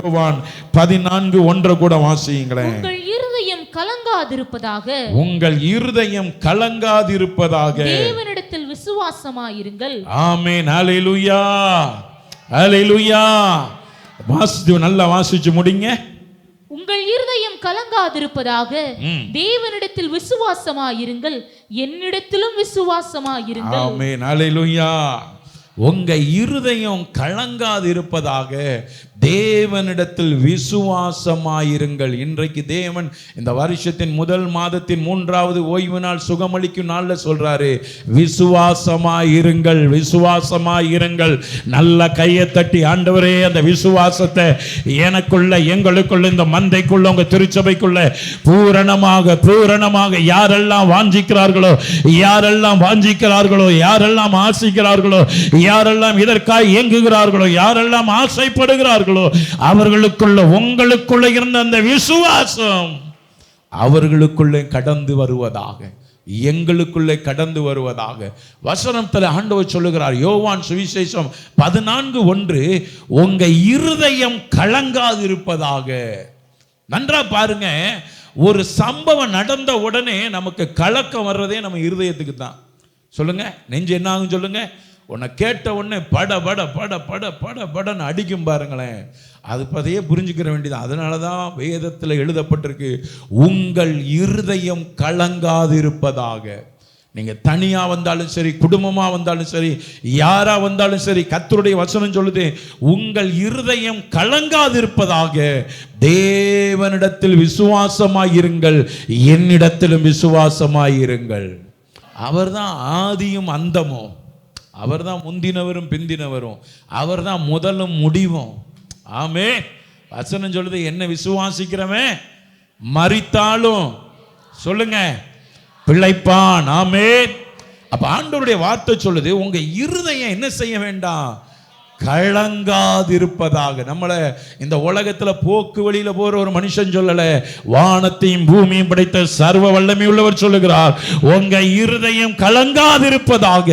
யோவான் 14:1 கூட வாசியுங்களேன். உங்கள் இருதயம் கலங்காதிருப்பதாக, உங்கள் இருதயம் கலங்காதிருப்பதாக தேவனிடத்தில் விசுவாசமாயிருங்கள். ஆமென். ஹல்லேலூயா, ஹல்லேலூயா. வாசிச்சு நல்லா வாசிச்சு முடிங்க. உங்கள் இருதயம் கலங்காதிருப்பதாக தேவனிடத்தில் விசுவாசமாயிருங்கள், என்னிடத்திலும் விசுவாசமாயிருங்கள். ஆமென். ஹல்லேலூயா. உங்க இருதயம் கலங்காது இருப்பதாக தேவனிடத்தில் விசுவாசமாயிருங்கள். இன்றைக்கு தேவன் இந்த வருஷத்தின் முதல் மாதத்தின் 3வது ஓய்வு நாள், சுகமளிக்கும் நாள்ல சொல்றாரு, விசுவாசமாயிருங்கள், விசுவாசமாயிருங்கள். நல்ல கையை தட்டி, ஆண்டவரே அந்த விசுவாசத்தை எனக்குள்ள, எங்களுக்குள்ள, இந்த மந்தைக்குள்ள, உங்க திருச்சபைக்குள்ள பூரணமாக யாரெல்லாம் வாஞ்சிக்கிறார்களோ, யாரெல்லாம் ஆசிக்கிறார்களோ, யாரெல்லாம் இதற்காக இயங்குகிறார்களோ, யாரெல்லாம் ஆசைப்படுகிறார்களோ, அவர்களுக்குள்ள, உங்களுக்குள்ள இருந்த அந்த விசுவாசம் அவர்களுக்குள்ளே கடந்து வருவதாக, எங்களுக்குள்ளே கடந்து வருவதாக வசனத்தில் ஆண்டவர் சொல்லுகிறார். யோவான் சுவிசேஷம் 14:1, உங்க இருதயம் கலங்காதிருப்பதாக. நன்றா பாருங்க, ஒரு சம்பவம் நடந்த உடனே நமக்கு கலக்கம் வர்றதே நம்ம இருதயத்துக்கு தான். சொல்லுங்க, நெஞ்சு என்ன ஆகும் சொல்லுங்க? உன்னை கேட்ட உடனே பட பட பட பட பட படன்னு அடிக்கும் பாருங்களேன். அது பதையே புரிஞ்சுக்கிற வேண்டியது. அதனால தான் வேதத்தில் எழுதப்பட்டிருக்கு, உங்கள் இருதயம் கலங்காதிருப்பதாக. நீங்க தனியா வந்தாலும் சரி, குடும்பமா வந்தாலும் சரி, யாரா வந்தாலும் சரி, கர்த்தருடைய வசனம் சொல்லுது, உங்கள் இருதயம் கலங்காதிருப்பதாக தேவனிடத்தில் விசுவாசமாயிருங்கள், என்னிடத்திலும் விசுவாசமாயிருங்கள். அவர்தான் ஆதியும் அந்தமும், அவர்தான் முந்தினவரும் பிந்தினவரும், அவர்தான் முதலும் முடிவும். ஆமென். வசனம் சொல்லுது, என்ன விசுவாசிக்கிறவன் மரித்தாலும் சொல்லுங்க பிழைப்பான். ஆமென். அப்ப ஆண்டவருடைய வார்த்தை சொல்லுது, உங்க இருதயம் என்ன செய்ய வேண்டாம்? கலங்காதிருப்பதாக. நம்மள இந்த உலகத்துல போக்கு வழியில போற ஒரு மனுஷன் சொல்லல, வானத்தையும் பூமியும் படைத்த சர்வ வல்லமை உள்ளவர் சொல்லுகிறார், உங்க இருதயம் கலங்காதிருப்பதாக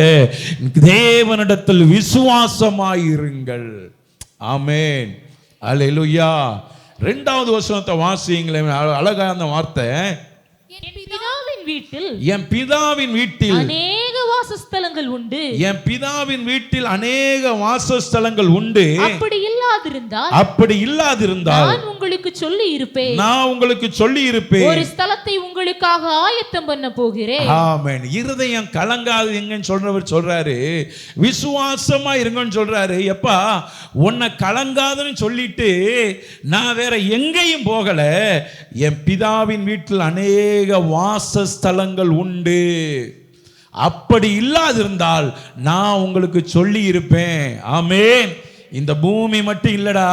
தேவனிடத்தில் விசுவாசமாயிருங்கள். ஆமென். அல்லேலூயா. 2வது வசனத்தை வாசிங்களேன். அழகா அந்த வார்த்தை, என் பிதாவின் வீட்டில் அநேக வாசஸ்தலங்கள் உண்டு. என் பிதாவின் வீட்டில் அநேக வாசஸ்தலங்கள் உண்டு. அப்படி இல்லாதிருந்தால் நான் உங்களுக்கு சொல்லி இருப்பேன், ஒரு ஸ்தலத்தை உங்களுக்காக ஆயத்தம் பண்ண போகிறேன். ஆமென். இருதயம் கலங்காது எங்கன்னு சொல்றவர் சொல்றாரு, விசுவாசமா இருங்கன்னு சொல்றாரு. எப்பா உன்னை கலங்காதுன்னு சொல்லிட்டு நான் வேற எங்கேயும் போகல, என் பிதாவின் வீட்டில் அநேக வாசஸ்தலங்கள் உண்டு. அப்படி இல்லாதிருந்தால் நான் உங்களுக்கு சொல்லி இருப்பேன். ஆமென். இந்த பூமி மட்டும் இல்லடா,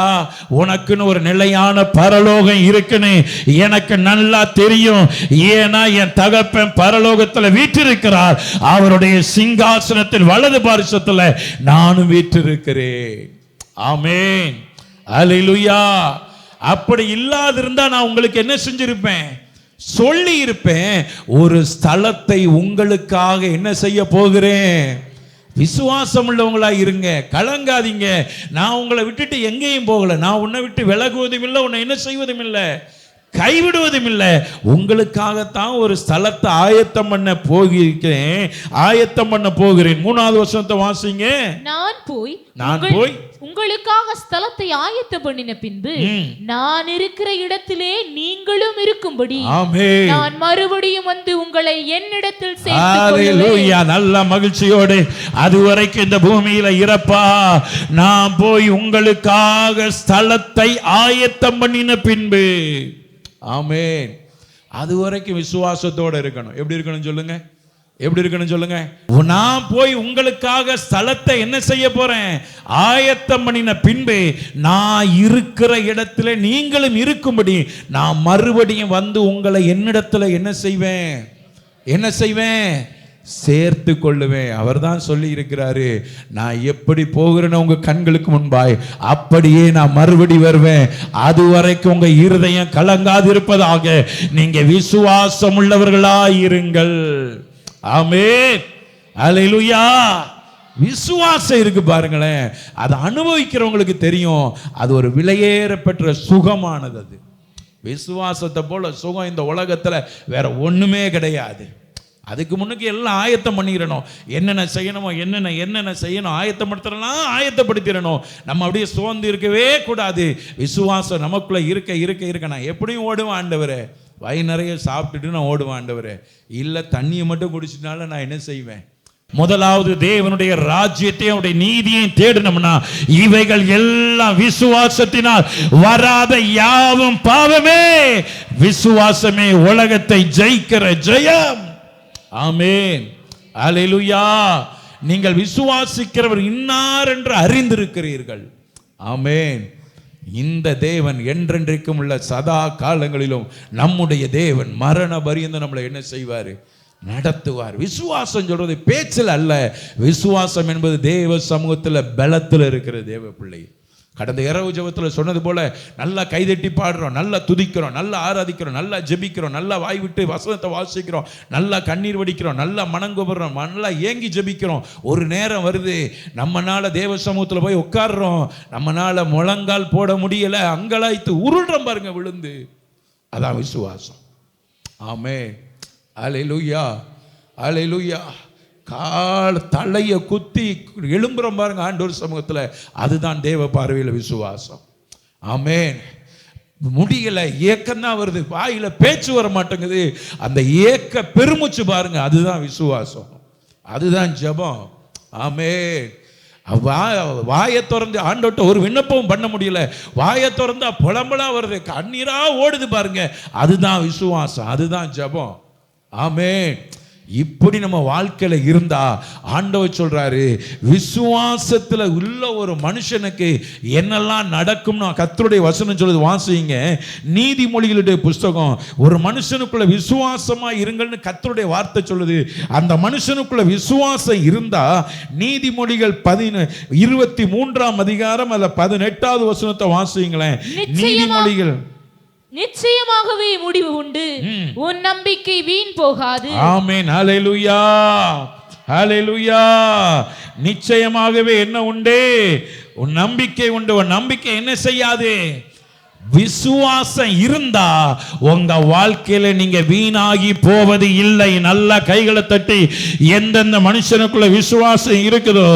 உனக்குன்னு ஒரு நிலையான பரலோகம் இருக்குன்னு எனக்கு நல்லா தெரியும். ஏன்னா என் தகப்பன் பரலோகத்தில் வீற்றிருக்கிறார், அவருடைய சிங்காசனத்தில் வலது பார்சத்தில் நானும் வீற்றிருக்கிறேன். ஆமென். அல்லேலூயா. அப்படி இல்லாதிருந்தா நான் உங்களுக்கு என்ன செஞ்சிருப்பேன்? சொல்லி இருப்பேன், ஒரு ஸ்தலத்தை உங்களுக்காக என்ன செய்ய போகிறேன். விசுவாசம் உள்ளவங்களா இருங்க, கலங்காதீங்க. நான் உங்களை விட்டுட்டு எங்கேயும் போகல, நான் உன்னை விட்டு விலகுவதும் இல்லை, உன்னை என்ன செய்வதும் இல்லை, கைவிடுவதும் இல்லை. உங்களுக்காகத்தான் ஒரு ஸ்தலத்தை ஆயத்தம் பண்ண போகிறேன். 3வது வசனத்தை வாசிங்க. நான் போய் உங்களுக்காக ஸ்தலத்தை ஆயத்தம் பண்ணின பின்பு நான் இருக்கிற இடத்திலே நீங்களும் இருக்கும்படி நான் மறுபடியும் வந்து உங்களை என்னிடத்தில் சேர்த்துக்கொள்வேன். நல்ல மகிழ்ச்சியோடு அதுவரைக்கும் இந்த பூமியில இருப்பா, நான் போய் உங்களுக்காக ஸ்தலத்தை ஆயத்தம் பண்ணின பின்பு. ஆமென். அது வரைக்கும் விசுவாசத்தோட இருக்கணும். எப்படி இருக்கணும் சொல்லுங்க? எப்படி இருக்கணும் சொல்லுங்க? நான் போய் உங்களுக்காக ஸ்தலத்தை என்ன செய்ய போறேன்? ஆயத்தம் பண்ணின பின்பு நான் இருக்கிற இடத்துல நீங்களும் இருக்கும்படி நான் மறுபடியும் வந்து உங்களை என்னிடத்துல என்ன செய்வேன்? சேர்த்து கொள்ளுவேன். அவர் தான் சொல்லி இருக்கிறாரு, நான் எப்படி போகிறேன்னு உங்க கண்களுக்கு முன்பாய் அப்படியே நான் மறுபடி வருவேன். அது வரைக்கும் உங்க இருதயம் கலங்காது இருப்பதாக நீங்க விசுவாசம் உள்ளவர்களாயிருங்கள். ஆமென். அல்லேலூயா. விசுவாசம் இருக்கு பாருங்களேன், அதை அனுபவிக்கிறவங்களுக்கு தெரியும் அது ஒரு விலையேறப்பெற்ற சுகமானது. அது விசுவாசத்தை போல சுகம் இந்த உலகத்துல வேற ஒண்ணுமே கிடையாது. அதுக்கு முன்னுக்கு எல்லாம் ஆயத்தம் பண்ணிடணும். என்னென்ன செய்யணுமோ என்னென்ன செய்யணும் ஆயத்தப்படுத்தலாம், ஆயத்தப்படுத்திடணும். நம்ம அப்படியே சோர்ந்து இருக்கவே கூடாது. விசுவாசம் நமக்குள்ள இருக்க நான் எப்படியும் ஓடுவேன் ஆண்டவரே, வயிறு நிறைய சாப்பிட்டுட்டு நான் ஓடுவேன் ஆண்டவரே, இல்லை தண்ணியை மட்டும் குடிச்சினால நான் என்ன செய்வேன்? முதலாவது தேவனுடைய ராஜ்யத்தையும் அவருடைய நீதியையும் தேடினோம்னா இவைகள் எல்லாம் விசுவாசத்தினால் வராத யாவும் பாவமே. விசுவாசமே உலகத்தை ஜெயிக்கிற ஜெயம். ஆமென், அல்லேலூயா. நீங்கள் விசுவாசிக்கிறவர் இன்னார் என்று அறிந்திருக்கிறீர்கள். ஆமென். இந்த தேவன் என்றென்றைக்கும் உள்ள சதா காலங்களிலும் நம்முடைய தேவன் மரண பரியந்தம் நம்மளை என்ன செய்வார்? நடத்துவார். விசுவாசம் சொல்றது பேச்சில் அல்ல. விசுவாசம் என்பது தேவ சமூகத்தில் பலத்தில் இருக்கிற தேவ பிள்ளை. கடந்த இரவு ஜெபத்தில் சொன்னது போல நல்லா கைதட்டி பாடுறோம், நல்லா துதிக்கிறோம், நல்லா ஆராதிக்கிறோம், நல்லா ஜெபிக்கிறோம், நல்லா வாய் விட்டு வசனத்தை வாசிக்கிறோம், நல்லா கண்ணீர் வடிக்கிறோம், நல்லா மனங்குபுறோம், நல்லா ஏங்கி ஜெபிக்கிறோம். ஒரு நேரம் வருது நம்மனால தேவ சமூகத்தில் போய் உட்கார்றோம், நம்மனால முழங்கால் போட முடியல, அங்கலாய்த்து உருள்றோம் பாருங்க விழுந்து. அதான் விசுவாசம். ஆமென், அல்லேலூயா, அல்லேலூயா. கால் தலையை குத்தி எழும்புறோம் பாருங்க ஆண்டவர் சமூகத்தில், அதுதான் தேவ பார்வையில் விசுவாசம். ஆமென். முடியல, ஏக்கம் தான் வருது, வாயில பேச்சு வர மாட்டேங்குது, அந்த ஏக்க பெருமூச்சு பாருங்க, அதுதான் விசுவாசம், அதுதான் ஜெபம். ஆமென். வாயை திறந்து ஆண்டவர்ட்ட ஒரு விண்ணப்பம் பண்ண முடியல, வாயை திறந்தா புலம்பலா வருது, கண்ணீரா ஓடுது பாருங்க, அதுதான் விசுவாசம், அதுதான் ஜெபம். ஆமென். இப்படி நம்ம வாழ்க்கையில இருந்தா ஆண்டவர் சொல்றாரு, விசுவாசத்துல உள்ள ஒரு மனுஷனுக்கு என்னெல்லாம் நடக்கும்னு கர்த்தருடைய வசனம் சொல்லுது. வாசிங்க நீதிமொழிகளுடைய புஸ்தகம். ஒரு மனுஷனுக்குள்ள விசுவாசமா இருங்கள்னு கர்த்தருடைய வார்த்தை சொல்லுது. அந்த மனுஷனுக்குள்ள விசுவாசம் இருந்தா நீதிமொழிகள் 23ஆம் அதிகாரம் அல்ல 18வது வசனத்தை வாசிங்களேன். நீதிமொழிகள் நிச்சயமாகவே முடிவு உண்டு, உன் நம்பிக்கை வீண் போகாது. ஆமென், ஹல்லேலூயா, ஹல்லேலூயா. நிச்சயமாகவே என்ன உண்டு? உன் நம்பிக்கை உண்டு. உன் நம்பிக்கை என்ன செய்யாது? விசுவாசம் இருந்தா உங்க வாழ்க்கையில நீங்க வீணாகி போவது இல்லை. நல்ல கைகளை தட்டி எந்தெந்த மனுஷனுக்குள்ள விசுவாசம் இருக்குதோ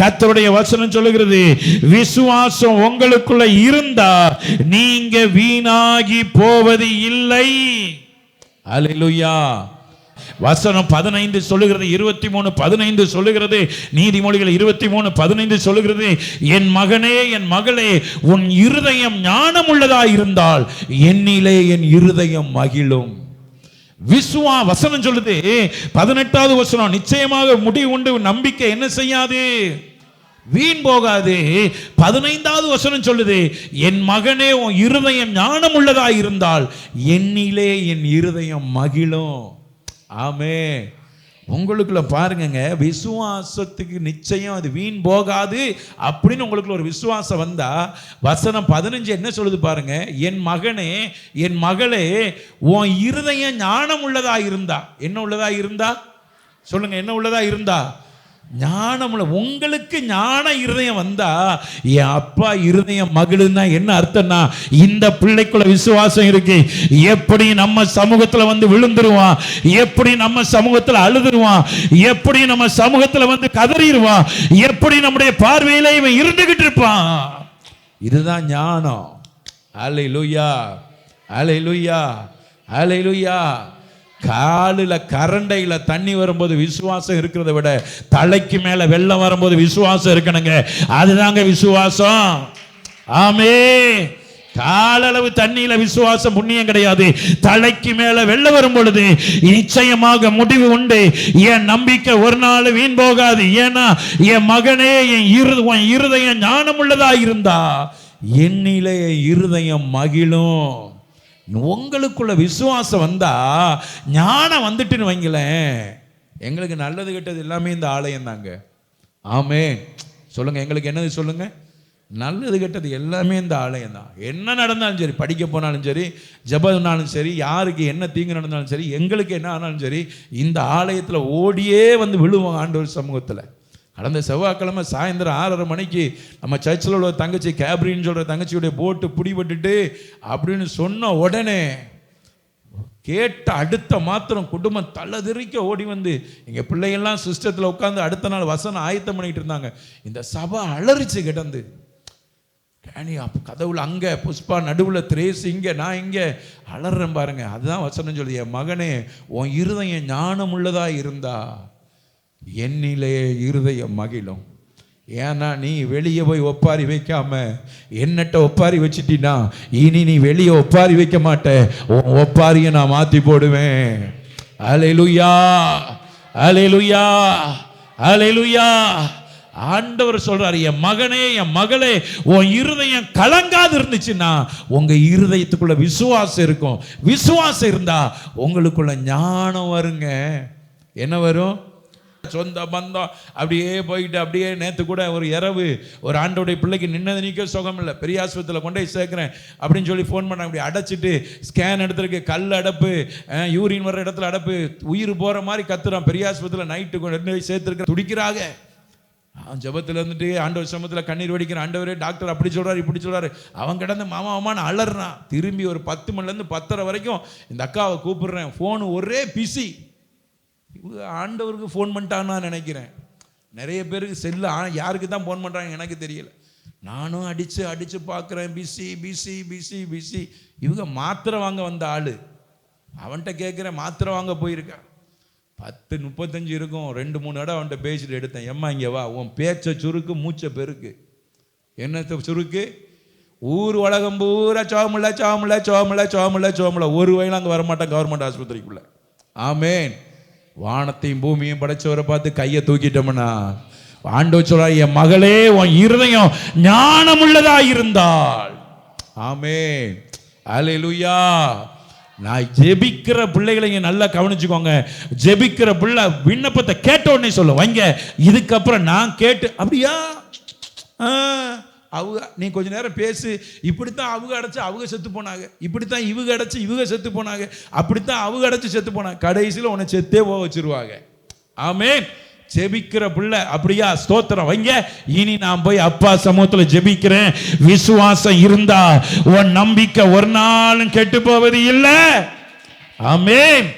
கர்த்தருடைய வசனம் சொல்லுகிறது, விசுவாசம் உங்களுக்குள்ள இருந்தா நீங்க வீணாகி போவது இல்லை. அல்லேலூயா. வசனம் 15 சொல்லுகிறது, 23:15 சொல்லுகிறது, நீதிமொழிகள் 23:15 சொல்லுகிறது, என் மகனே என் மகளே உன் இருதயம் ஞானம் உள்ளதாய் இருந்தால் என்னிலே என் இருதயம் மகிழும். வசனம் சொல்லுது 18வது வசனம், நிச்சயமாக முடிவு உண்டு, நம்பிக்கை என்ன செய்யாது? வீண் போகாது. 15வது வசனம் சொல்லுது, என் மகனே உன் இருதயம் ஞானம் உள்ளதாய் இருந்தால் என்னிலே என் இருதயம் மகிழும். ஆமென். உங்களுக்குள்ள பாருங்க, விசுவாசத்துக்கு நிச்சயம் அது வீண் போகாது அப்படின்னு உங்களுக்குள்ள ஒரு விசுவாசம் வந்தா வசனம் 15 என்ன சொல்லுது பாருங்க, என் மகனே என் மகளே உன் இருதயம் ஞானம் உள்ளதா இருந்தா. என்ன உள்ளதா இருந்தா சொல்லுங்க, என்ன உள்ளதா இருந்தா? ஞானம் உள்ள. உங்களுக்கு ஞான இருதயம் வந்தா என் அப்பா இருதயம் மகிழுன்னா என்ன அர்த்தம்னா, இந்த பிள்ளைக்குள்ள விசுவாசம் இருக்கு. எப்படி நம்ம சமூகத்துல வந்து விழுந்துருவான், எப்படி நம்ம சமூகத்துல அழுதுருவான், எப்படி நம்ம சமூகத்துல வந்து கதறிடுவான், எப்படி நம்முடைய பார்வையில இவன் இருந்துகிட்டு இருப்பான். இதுதான் ஞானம். அல்லேலூயா, அல்லேலூயா, அல்லேலூயா. காலில் கரண்டையில தண்ணி வரும்போது விசுவாசம் இருக்கிறத விட தலைக்கு மேல வெள்ளம் வரும்போது விசுவாசம் இருக்கணுங்க, அதுதாங்க விசுவாசம். ஆமென். காலளவு தண்ணியில விசுவாசம் புண்ணியம் கிடையாது. தலைக்கு மேல வெள்ளம் வரும் பொழுது நிச்சயமாக முடிவு உண்டு. என் நம்பிக்கை ஒரு நாள் வீண் போகாது. ஏன்னா என் மகனே என் இருதயம் ஞானம் உள்ளதா இருந்தா என்னிலே இருதயம் மகிழும். உங்களுக்குள்ள விசுவாசம் வந்தா ஞானம் வந்துட்டுன்னு வைங்களேன், எங்களுக்கு நல்லது கெட்டது எல்லாமே இந்த ஆலயம் தாங்க. ஆமென். சொல்லுங்க, எங்களுக்கு என்னது சொல்லுங்க? நல்லது கெட்டது எல்லாமே இந்த ஆலயம் தான். என்ன நடந்தாலும் சரி, படிக்க போனாலும் சரி, ஜெபம்னாலும் சரி, யாருக்கு என்ன தீங்கு நடந்தாலும் சரி, எங்களுக்கு என்ன ஆனாலும் சரி, இந்த ஆலயத்தில் ஓடியே வந்து விழுவோம் ஆண்டவர் சமூகத்தில். கடந்த செவ்வாய்க்கிழமை சாயந்தரம் 6:30 மணிக்கு நம்ம சர்ச்சில் உள்ள தங்கச்சி கேப்ரின்னு சொல்கிற தங்கச்சியுடைய போட்டு பிடிபட்டுட்டு அப்படின்னு சொன்ன உடனே கேட்ட அடுத்த மாத்திரம் குடும்பம் தள்ளதிரிக்க ஓடி வந்து எங்கள் பிள்ளைகள்லாம் சிஸ்டத்தில் உட்காந்து அடுத்த நாள் வசனம் ஆயத்தம் பண்ணிட்டு இருந்தாங்க. இந்த சபை அலறிச்சு கிடந்து, டேனி கதவுல அங்கே, புஷ்பா நடுவில், திரேஸ் இங்கே, நான் இங்கே அலறேன் பாருங்க. அதுதான் வசனம் சொல்லி, என் மகனே உன் இருதயம் ஞானம் உள்ளதா இருந்தா என்னிலே இருதயம் மகிழும். ஏன்னா நீ வெளியே போய் ஒப்பாரி வைக்காம என்னட்ட ஒப்பாரி வச்சிட்டினா இனி நீ வெளியே ஒப்பாரி வைக்க மாட்ட, உன் ஒப்பாரியை நான் மாற்றி போடுவேன். அல்லேலூயா, அல்லேலூயா, அல்லேலூயா. ஆண்டவர் சொல்றாரு, என் மகனே என் மகளே உன் இருதயம் கலங்காது இருந்துச்சுன்னா உங்க இருதயத்துக்குள்ள விசுவாசம் இருக்கும். விசுவாசம் இருந்தா உங்களுக்குள்ள ஞானம் வருங்க. என்ன வரும்? சொந்த பந்தம் அப்படியே போயிட்டு அப்படியே. நேற்று கூட ஒரு இரவு ஒரு ஆண்டோடைய பிள்ளைக்கு நின்னது நீக்க சுகம் இல்லை, பெரிய ஆஸ்பத்திரியில் கொண்டு போய் சேர்க்குறேன் அப்படின்னு சொல்லி ஃபோன் பண்ண, அப்படி அடைச்சிட்டு ஸ்கேன் எடுத்துருக்கு, கல் அடைப்பு, யூரின் வர்ற இடத்துல அடைப்பு, உயிர் போகிற மாதிரி கத்துறான். பெரிய ஆஸ்பத்திரியில் நைட்டு கொண்டு போய் சேர்த்துருக்க துடிக்கிறாங்க. ஜபத்தில் இருந்துட்டு ஆண்டவர் சமத்தில் கண்ணீர் வடிக்கிற, ஆண்டவர் டாக்டர் அப்படி சொல்கிறார் இப்படி சொல்கிறாரு. அவன் கிடந்து மாமா மாமான்னு அலறான். திரும்பி ஒரு 10 மணிலேருந்து 10:30 வரைக்கும் இந்த அக்காவை கூப்பிடுறேன், ஃபோனு ஒரே பிஸி. ஆண்டவருக்கு ஃபோன் பண்ணிட்டான்னு நான் நினைக்கிறேன். நிறைய பேருக்கு செல்லு யாருக்கு தான் ஃபோன் பண்ணுறாங்க எனக்கு தெரியல. நானும் அடித்து பார்க்குறேன், பிஸி பிஸி பிஸி பிஸி. இவங்க மாத்திரை வாங்க வந்த ஆள், அவன்கிட்ட கேட்குறேன், மாத்திரை வாங்க போயிருக்கேன். 10:35 இருக்கும். 2-3 இடம் அவன்கிட்ட பேசிட்டு எடுத்தேன். எம்மா இங்கே வா, உன் பேச்சை சுருக்கு மூச்சை பெருக்கு. என்னத்தை சுருக்கு? ஊர் உலகம் பூரா சோமுல்ல சோமுல்ல சோமுல்ல சோமுல்ல சோமுல்ல. ஒரு வயலும் அங்கே வரமாட்டான் கவர்மெண்ட் ஆஸ்பத்திரிக்குள்ள. ஆமேன். வானத்தையும் பூமியும் படைச்சவரை பார்த்து கையை தூக்கிட்டோம்னா ஆண்டவர் சொல்றார், என் மகளே உன் இருதயம் ஞானம் உள்ளதா இருந்தால். ஆமேன், அல்லேலூயா. நான் ஜெபிக்கிற பிள்ளைகளை நல்லா கவனிச்சுக்கோங்க. ஜெபிக்கிற பிள்ளை விண்ணப்பத்தை கேட்ட உடனே சொல்ல வைங்க, இதுக்கப்புறம் நான் கேட்டு அப்படியா அவங்க நீ கொஞ்ச நேரம் பேசு, இப்படித்தான் அவங்க அடைச்சு அவங்க செத்து போனாங்க, இப்படித்தான் இவங்க அடைச்சு இவங்க செத்து போனாங்க, அப்படித்தான் அவங்க அடைச்சு செத்து போனாங்க, கடைசியில் உன்னை செத்தே போக வச்சிருவாங்க. ஆமென். ஜெபிக்கிற பிள்ளை அப்படியா, ஸ்தோத்திரம் வைங்க. இனி நான் போய் அப்பா சமூகத்தில் ஜெபிக்கிறேன். விசுவாசம் இருந்தா உன் நம்பிக்கை ஒரு நாளும் கெட்டு போவது இல்லை. ஆமென்.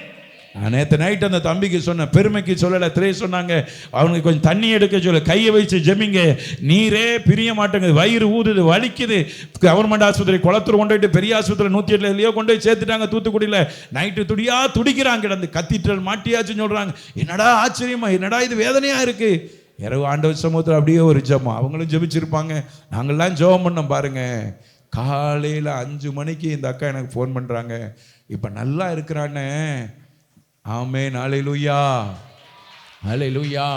நேற்று நைட் அந்த தம்பிக்கு சொன்ன, பெருமைக்கு சொல்லலை, திரை சொன்னாங்க, அவனுக்கு கொஞ்சம் தண்ணி எடுக்க சொல்ல, கையை வச்சு ஜெபிங்க, நீரே பிரிய மாட்டேங்குது, வயிறு ஊதுது, வலிக்குது. கவர்மெண்ட் ஆஸ்பத்திரி குளத்தூர் கொண்டு போயிட்டு பெரிய ஆஸ்பத்திரி 108 கொண்டு போய் சேர்த்துட்டாங்க தூத்துக்குடியில். நைட்டு துடியா துடிக்கிறாங்க, கிடந்து கத்தீட்ரல் மாட்டியாச்சுன்னு சொல்கிறாங்க. என்னடா ஆச்சரியமா, என்னடா இது வேதனையாக இருக்குது. இரவு ஆண்டவர் சமூகத்தில் அப்படியே ஒரு ஜெபம். அவங்களும் ஜெபிச்சிருப்பாங்க, நாங்கள்லாம் ஜெபம் பண்ணோம் பாருங்க. காலையில் 5 மணிக்கு இந்த அக்கா எனக்கு ஃபோன் பண்ணுறாங்க, இப்போ நல்லா இருக்கிறான்னு. ஆமென், அல்லேலூயா, அல்லேலூயா,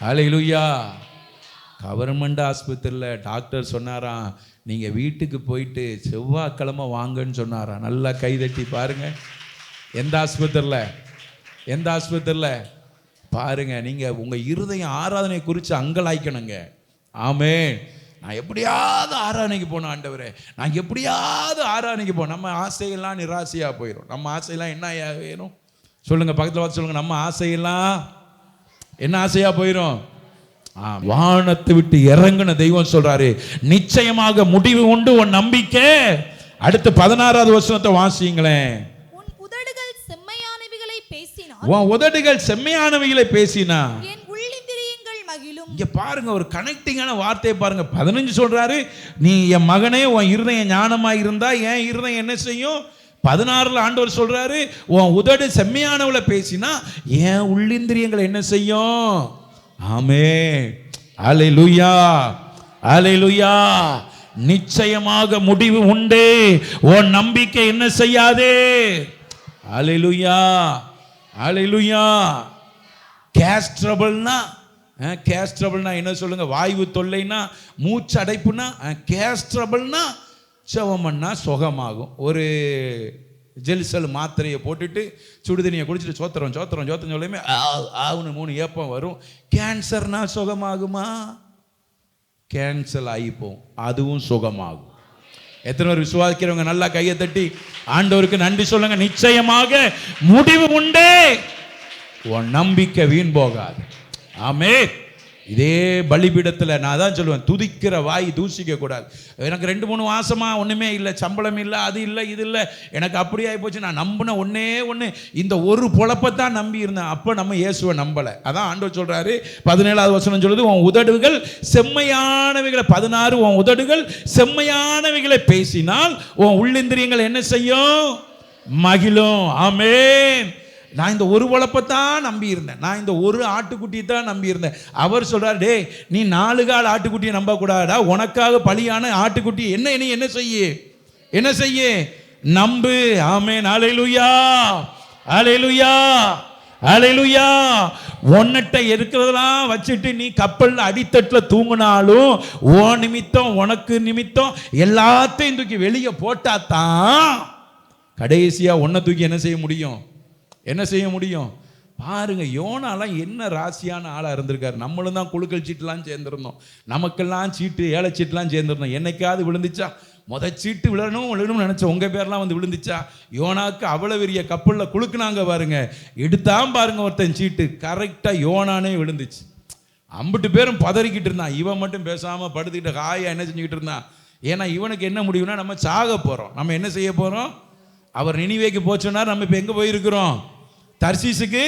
அல்லேலூயா. கவர்மெண்ட் ஆஸ்பத்திரியில் டாக்டர் சொன்னாராம், நீங்கள் வீட்டுக்கு போயிட்டு செவ்வாய்க்கிழமை வாங்கன்னு சொன்னாராம். நல்லா கைதட்டி பாருங்க. எந்த ஆஸ்பத்திரியில், எந்த ஆஸ்பத்திரியில் பாருங்க. நீங்கள் உங்கள் இருதயம் ஆராதனை குறித்து அங்கலாய்க்கணுங்க. ஆமென். நான் எப்படியாவது ஆராதனைக்கு போனோம் ஆண்டவரே, நான் எப்படியாவது ஆராதனைக்கு போனோம். நம்ம ஆசையெல்லாம் நிராசையாக போயிடும். நம்ம ஆசையெல்லாம் என்ன வேணும் சொல்லுங்க, பக்கத்தில் பார்த்து சொல்லுங்க, நம்ம ஆசையெல்லாம் என்ன ஆசையா போயிடும். வானத்தை விட்டு இறங்கின தெய்வம் சொல்றாரு, நிச்சயமாக முடிவு உண்டு உன் நம்பிக்கை. அடுத்து 16வது வசனத்தை வாசிங்களேன். உன் உதடுகள் செம்மையானவைகளை பேசினான், உன் உதடுகள் செம்மையானவைகளை பேசினா என் உள்ளிந்திரியங்கள் மகிழும். இங்க பாருங்க, ஒரு கனெக்டிங்கான வார்த்தையை பாருங்க. 15 சொல்றாரு, நீ என் மகனே உன் இருதயம் ஞானமாக இருந்தா என் இருதயம் என்ன செய்யும். 16 ஆண்டவர் சொல்றாரு, உன் உதடு செம்மையானவளை பேசினா என் உள்ளிந்திரியங்களை என்ன செய்யும். ஆமென், அல்லேலூயா, அல்லேலூயா. நிச்சயமாக முடிவு உண்டு, உன் நம்பிக்கை என்ன செய்யாதே. அல்லேலூயா, அல்லேலூயா. கேஸ் ட்ரபிள்னா, கேஸ் ட்ரபிள்னா என்ன சொல்லுங்க, வாயு தொல்லைனா, மூச்சு அடைப்புனா, கேஸ் ட்ரபிள்னா செவமன்னா சுகமாகும். ஒரு ஜெல்சல் மாத்திரையை போட்டுட்டு சுடுதண்ணியை குடிச்சிட்டு சோத்திரம் சோத்திரம் சோத்திரம் சொல்லுமே ஆகுன்னு 3 ஏப்பம் வரும். கேன்சர்னா சுகமாகுமா? கேன்சல் ஆகிப்போம், அதுவும் சுகமாகும். எத்தனை பேர் விசுவாசிக்கிறவங்க நல்லா கையை தட்டி ஆண்டவருக்கு நன்றி சொல்லுங்க. நிச்சயமாக முடிவு உண்டு, உன் நம்பிக்கை வீண் போகாது. ஆமென். இதே பலிபீடத்தில் நான் தான் சொல்லுவேன், துதிக்கிற வாய் தூசிக்க கூடாது. எனக்கு 2-3 மாசமாக ஒன்றுமே இல்லை, சம்பளம் இல்லை, அது இல்லை, இது இல்லை, எனக்கு அப்படி ஆகி போச்சு. நான் நம்பின ஒன்றே ஒன்று, இந்த ஒரு பொழப்பத்தான் நம்பி இருந்தேன். அப்போ நம்ம இயேசுவை நம்பலை. அதான் ஆண்டவர் சொல்கிறாரு, 17வது வசனம் சொல்லுது, உன் உதடுகள் செம்மையானவைகளை, 16, உன் உதடுகள் செம்மையானவைகளை பேசினால் உன் உள்ளிந்திரியங்கள் என்ன செய்யும்? மகிழும். ஆமென். நான் இந்த ஒரு பொழப்பத்தான் நம்பி இருந்தேன், நான் இந்த ஒரு ஆட்டுக்குட்டியை தான் நம்பி இருந்தேன். அவர் சொல்றார், டே நீ 4 கால் ஆட்டுக்குட்டியை நம்ப கூடாதா, உனக்காக பலியான ஆட்டுக்குட்டி என்ன செய்ய நம்பு. ஆமென். ஹல்லேலூயா, ஹல்லேலூயா, ஹல்லேலூயா. உன்னிட்ட இருக்கிறதெல்லாம் வச்சுட்டு நீ கப்பல்ல அடித்தட்டில் தூங்கினாலும் ஓ நிமித்தம், உனக்கு நிமித்தம் எல்லாத்தையும் தூக்கி வெளியே போட்டாதான் கடைசியா உன்னை தூக்கி என்ன செய்ய முடியும்? பாருங்க, யோனாலாம் என்ன ராசியான ஆளாக இருந்திருக்காரு. நம்மளும் தான் குழுக்கள் சீட்டுலாம் சேர்ந்துருந்தோம், நமக்கெல்லாம் சீட்டு, ஏழை சீட்டுலாம் சேர்ந்துருந்தோம். என்னைக்காவது விழுந்துச்சா? சீட்டு விழணும்னு நினச்ச உங்கள் பேர்லாம் வந்து விழுந்துச்சா? யோனாக்கு அவ்வளோ பெரிய கப்பலில் குழுக்குனாங்க பாருங்க, எடுத்தான் பாருங்க ஒருத்தன் சீட்டு, கரெக்டாக யோனானே விழுந்துச்சு. 50 பேரும் பதறிக்கிட்டு இருந்தான், இவன் மட்டும் பேசாமல் படுத்துக்கிட்டு ஹாயா என்ன செஞ்சுக்கிட்டு இருந்தான். ஏன்னா இவனுக்கு என்ன முடியும்னா, நம்ம சாக போகிறோம், நம்ம என்ன செய்ய போகிறோம்? அவர் நினிவேக்கு போச்சோன்னா நம்ம இப்போ எங்கே போயிருக்கிறோம்? தர்சீசுக்கு.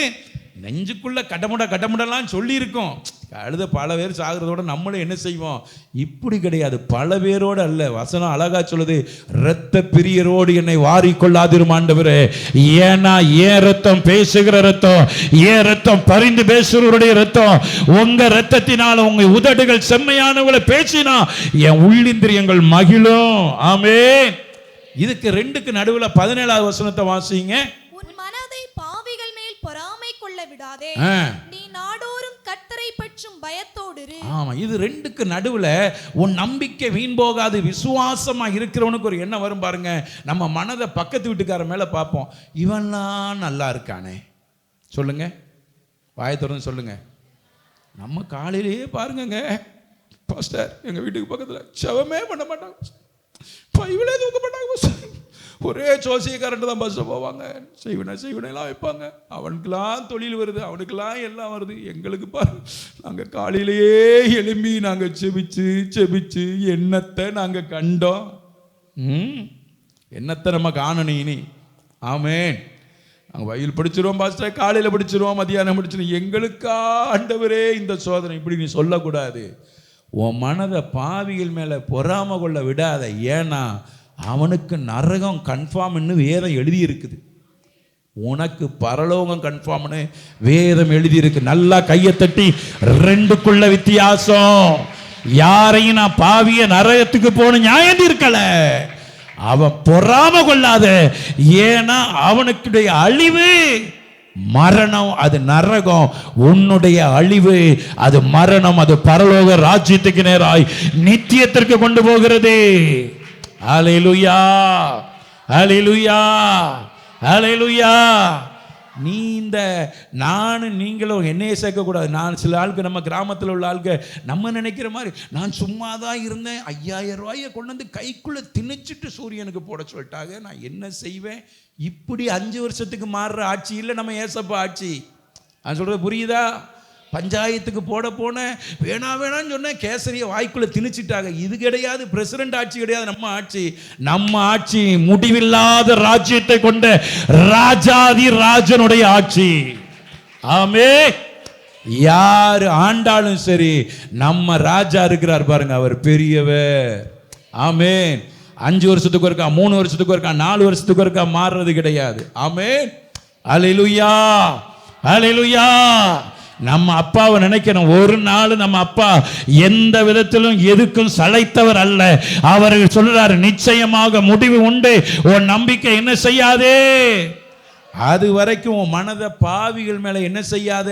நெஞ்சுக்குள்ள கட்டமுடலாம் சொல்லி இருக்கோம். அழுத பல பேர் சாகிறதோட நம்மளும் என்ன செய்வோம்? இப்படி கிடையாது, பல பேரோடு அல்ல. வசனம் அழகா சொல்லுது, இரத்த பிரியரோடு என்னை வாரிக்கொள்ளாதிரும் ஆண்டவரே. ஏன்னா ஏன் ரத்தம் பேசுகிற ரத்தம், ஏன் ரத்தம் பரிந்து பேசுகிறவருடைய ரத்தம். உங்க ரத்தத்தினால உங்க உதடுகள் செம்மையானவங்களை பேசினா என் உள்ளிந்திரியங்கள் மகிழும். ஆமென். இதுக்கு 2க்கு நடுவில் 17வது வசனத்தை வாசிங்க. உன் மனதை பாவிகள் மேல் பொறாமை கொள்ள விடாதே, நீ நாடோறும் கர்த்தரை பற்றும் பயத்தோடு இரு. ஆமா, இது 2க்கு நடுவில் உன் நம்பிக்கை வீண் போகாது. விசுவாசமா இருக்கிறவனுக்கு ஒரு எண்ணம் வரும் பாருங்க. நம்ம மனதை பக்கத்து வீட்டுக்கார மேல பார்ப்போம், இவன்லாம் நல்லா இருக்கானே. சொல்லுங்க, வாயை திறந்து சொல்லுங்க. நம்ம காலையிலேயே பாருங்க, பாஸ்டர் எங்க வீட்டுக்கு பக்கத்தில் செவமே பண்ண மாட்டாங்க, பைவிலே தூக்க மாட்டாங்க, ஒரே ஜோசியக்காரன்ட்டு தான் பஸ்ஸில் போவாங்க, செய்வனைலாம் வைப்பாங்க. அவனுக்கெல்லாம் தொழில் வருது, அவனுக்கெல்லாம் எல்லாம் வருது. எங்களுக்கு பாரு, நாங்கள் காலையிலேயே எழும்பி நாங்கள் செபிச்சு எண்ணத்தை நாங்கள் கண்டோம். எண்ணத்தை நம்ம காணணும் இனி. ஆமென். நாங்கள் வயல் படிச்சிருவோம் பாஸ்டர், காலையில் படிச்சிருவோம், மதியானம் படிச்சிருவோம். எங்களுக்கா ஆண்டவரே இந்த சோதனை? இப்படி நீ சொல்லக்கூடாது. உன் மனதை பாவிகள் மேலே பொறாம கொள்ள விடாத. ஏன்னா அவனுக்கு நரகம் கன்ஃபார்ம்னு வேதம் எழுதி இருக்குது, உனக்கு பரலோகம் கன்ஃபார்ம்னு வேதம் எழுதி இருக்கு. நல்லா கையை தட்டி, 2க்குள்ள வித்தியாசம். யாரையும் நான் பாவிய நரகத்துக்கு போன நியாயம் இருக்கல. அவன் பொறாம கொள்ளாத. ஏன்னா அவனுக்குடைய அழிவு மரணம், அது நரகம். உன்னுடைய அழிவு அது மரணம், அது பரலோக ராஜ்யத்துக்கு நேராய் நித்தியத்திற்கு கொண்டு போகிறது. ஹல்லேலூயா, ஹல்லேலூயா, ஹல்லேலூயா. நீங்களும் என்னையே சேர்க்கக்கூடாது. நான் சில ஆளுக்கு, நம்ம கிராமத்தில் உள்ள ஆளுக்கு நம்ம நினைக்கிற மாதிரி நான் சும்மா தான் இருந்தேன், 5000 ரூபாயை கொண்டு வந்து கைக்குள்ளே திணிச்சிட்டு சூரியனுக்கு போட சொல்லிட்டாங்க, நான் என்ன செய்வேன்? இப்படி 5 வருஷத்துக்கு மாறுற ஆட்சி இல்லை நம்ம ஏசப்பா ஆட்சி. நான் சொல்கிறது புரியுதா? பஞ்சாயத்துக்கு போன வேணான்னு சொன்னேன், கேசரியை வாய்க்குள்ள திணிச்சிட்டாங்க. இது கிடையாது, பிரசிடென்ட் ஆட்சி கிடையாது, நம்ம ஆட்சி முடிவில்லாத ராஜ்யத்தை கொண்ட ராஜாதி ராஜனுடைய ஆட்சி. ஆமென். யார் ஆண்டாலும் சரி, நம்ம ராஜா இருக்கிறார் பாருங்க, அவர் பெரியவர். ஆமென். 5 வருஷத்துக்கு ஒருக்கா, 3 வருஷத்துக்கு ஒருக்கா, 4 வருஷத்துக்கு ஒருக்கா மாறுறது கிடையாது. ஆமென். ஹல்லேலூயா, ஹல்லேலூயா. நம்ம அப்பாவை நினைக்கணும். ஒரு நாள் நம்ம அப்பா எந்த விதத்திலும் எதுக்கும் சளைத்தவர் அல்ல. அவர்கள் சொல்றாரு, நிச்சயமாக முடிவு உண்டு, உன் நம்பிக்கை என்ன செய்யாதே. அது வரைக்கும் உன் மனதை பாவிகள் மேல என்ன செய்யாத.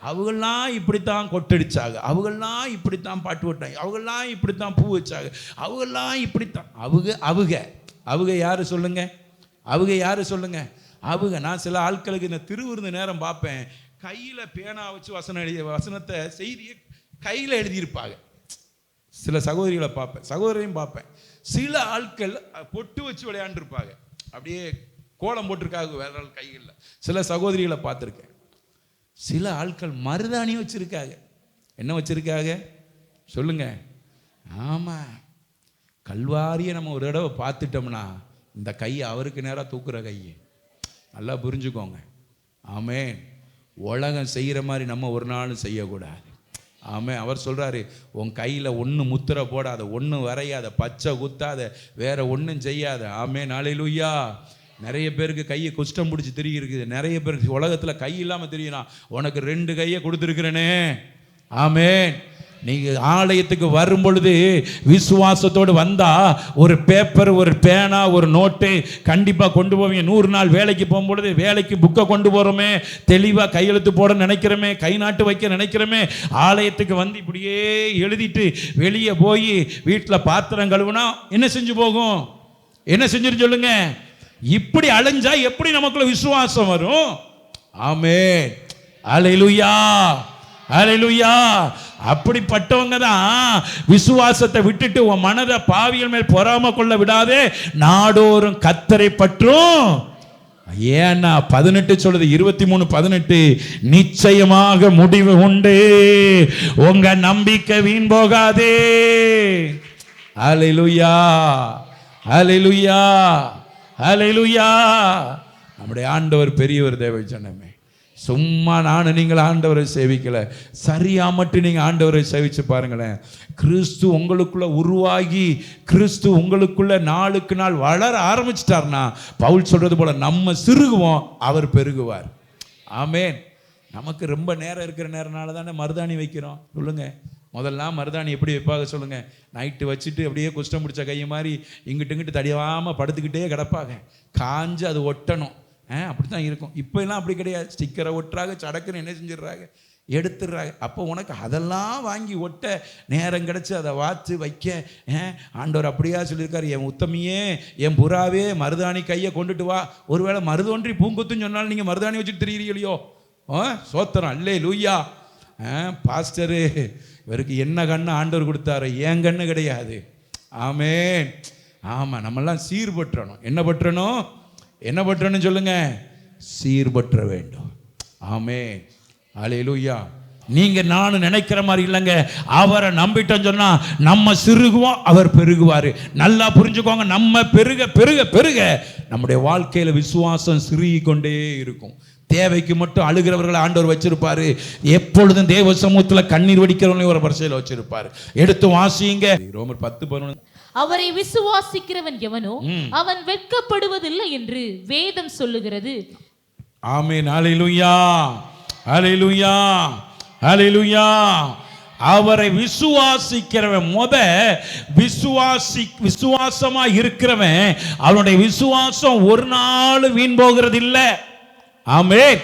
அவங்கெல்லாம் இப்படித்தான் கொட்டடிச்சாங்க, அவங்கெல்லாம் இப்படித்தான் பாட்டு விட்டாங்க, அவங்கெல்லாம் இப்படித்தான் பூ வச்சாங்க, அவங்கெல்லாம் இப்படித்தான். அவங்க யாரு சொல்லுங்க? நான் சில ஆட்களுக்கு இந்த திருவிருந்து நேரம் பார்ப்பேன், கையில் பேனா வச்சு வசனத்தை செய்தியை கையில் எழுதியிருப்பாங்க. சில சகோதரிகளை பார்ப்பேன், சகோதரியும் பார்ப்பேன். சில ஆட்கள் பொட்டு வச்சு விளையாண்டுருப்பாங்க, அப்படியே கோலம் போட்டிருக்காங்க வேற கைகளில். சில சகோதரிகளை பார்த்துருக்கேன். சில ஆட்கள் மருதாணி வச்சிருக்காங்க. என்ன வச்சிருக்காங்க சொல்லுங்க? ஆமா, கல்வாரியை நம்ம ஒரு தடவை பார்த்துட்டோம்னா இந்த கையை அவருக்கு நேராக தூக்குற கையை நல்லா புரிஞ்சுக்கோங்க. ஆமென். உலகம் செய்கிற மாதிரி நம்ம ஒரு நாளும் செய்யக்கூடாது. ஆமென். அவர் சொல்கிறாரு, உன் கையில் ஒன்று முத்திரை போடாத, ஒன்று வரையாத, பச்சை குத்தாத, வேற ஒன்றும் செய்யாத. ஆமென். அல்லேலூயா. நிறைய பேருக்கு கையை குஷ்டம் பிடிச்சி திரிகி இருக்குது. நிறைய பேருக்கு உலகத்தில் கை இல்லாமல் தெரியலாம். உனக்கு 2 கையை கொடுத்துருக்கிறேனே. ஆமென். நீங்கள் ஆலயத்துக்கு வரும் பொழுது விசுவாசத்தோடு வந்தா ஒரு பேப்பர், ஒரு பேனா, ஒரு நோட்டு கண்டிப்பாக கொண்டு போவீங்க. 100 நாள் வேலைக்கு போகும்பொழுது வேலைக்கு புக்கை கொண்டு போகிறோமே, தெளிவாக கையெழுத்து போட நினைக்கிறோமே, கை நாட்டு வைக்க நினைக்கிறோமே. ஆலயத்துக்கு வந்து இப்படியே எழுதிட்டு வெளியே போய் வீட்டில் பாத்திரம் கழுவுனா என்ன செஞ்சு போகும்? என்ன செஞ்சுட்டு சொல்லுங்க? இப்படி அலைஞ்சா எப்படி நமக்குள்ள விசுவாசம் வரும்? ஆமென். அல்லேலூயா, அல்லேலூயா. அப்படிப்பட்டவங்க தான் விசுவாசத்தை விட்டுட்டு உன் மனதை பாவிகள் மேல் பொறாம கொள்ள விடாதே, நாடோறும் கர்த்தரை பற்றும். ஏன்னா 18 சொல்லுது, 23:18, நிச்சயமாக முடிவு உண்டு, உங்க நம்பிக்கை வீண் போகாதே. அல்லேலூயா, அல்லேலூயா, அல்லேலூயா. நம்முடைய ஆண்டவர் பெரியவர். தேவ ஜனமே, சும்மா நானும் நீங்கள் ஆண்டவரை சேவிக்கல, சரியா மட்டும் நீங்கள் ஆண்டவரை சேவிச்சு பாருங்களேன். கிறிஸ்து உங்களுக்குள்ள உருவாகி கிறிஸ்து உங்களுக்குள்ள நாளுக்கு நாள் வளர ஆரம்பிச்சிட்டார்னா, பவுல் சொல்றது போல நம்ம சிறுகுவோம், அவர் பெருகுவார். ஆமென். நமக்கு ரொம்ப நேரம் இருக்கிற நேரனால தானே மருதாணி வைக்கிறோம். சொல்லுங்க, முதல்லாம் மருதாணி எப்படி வைப்பாங்க சொல்லுங்க? நைட்டு வச்சுட்டு அப்படியே குஷ்டம் பிடிச்ச கையை மாதிரி இங்கிட்டு இங்கிட்டு தடியாமல் படுத்துக்கிட்டே கிடப்பாங்க. காஞ்சு அது ஒட்டணும், அப்படி தான் இருக்கும். இப்போ எல்லாம் அப்படி கிடையாது. ஸ்டிக்கரை ஒட்டுறாங்க, சடக்குன்னு என்ன செஞ்சிடுறாங்க, எடுத்துடுறாங்க. அப்போ உனக்கு அதெல்லாம் வாங்கி ஒட்ட நேரம் கிடச்சி அதை வாத்து வைக்க ஆண்டவர் அப்படியா சொல்லியிருக்காரு, என் உத்தமியே, என் புறாவே, மருதாணி கையை கொண்டுட்டு வா. ஒருவேளை மருதொன்றி பூங்குத்துன்னு சொன்னாலும் நீங்கள் மருதாணி வச்சுட்டு தெரியுறீங்களோ? சோத்திரம், அல்லேலூயா. பாஸ்டரு, இவருக்கு என்ன கண்ணு ஆண்டவர் கொடுத்தாரு, ஏன் கண்ணு கிடையாது. ஆமென். ஆமாம், நம்மெல்லாம் சீர்பற்றணும். என்ன பற்றணும்? என்ன பற்றணும் சொல்லுங்க? சீர்பற்ற வேண்டும். ஆமென். அல்லேலூயா. நீங்க நானும் நினைக்கிற மாதிரி இல்லைங்க. அவரை நம்பிட்டோன்னு சொன்னா நம்ம சிறுகுவோம், அவர் பெருகுவார். நல்லா புரிஞ்சுக்கோங்க. நம்ம பெருக பெருக பெருக நம்முடைய வாழ்க்கையில விசுவாசம் சிறுகி கொண்டே இருக்கும். தேவைக்கு மட்டும் அழுகிறவர்களை ஆண்டவர் வச்சிருப்பாரு. எப்பொழுதும் தேவ சமூகத்தில் கண்ணீர் வடிக்கிறவங்களையும் ஒரு வரிசையில் வச்சிருப்பாரு. எடுத்து வாசிங்க. ரோமர் 10:11. அவரை விசுவாசிக்கிறவன் எவனோ அவன் வெட்கப்படுவதில்லை என்று வேதம் சொல்லுகிறது. ஆமென். அல்லேலூயா, அல்லேலூயா, அல்லேலூயா. அவரை விசுவாசிக்கிறவன் விசுவாசமா இருக்கிறவன், அவனுடைய விசுவாசம் ஒரு நாள் வீண் போகிறது இல்லை. ஆமென்.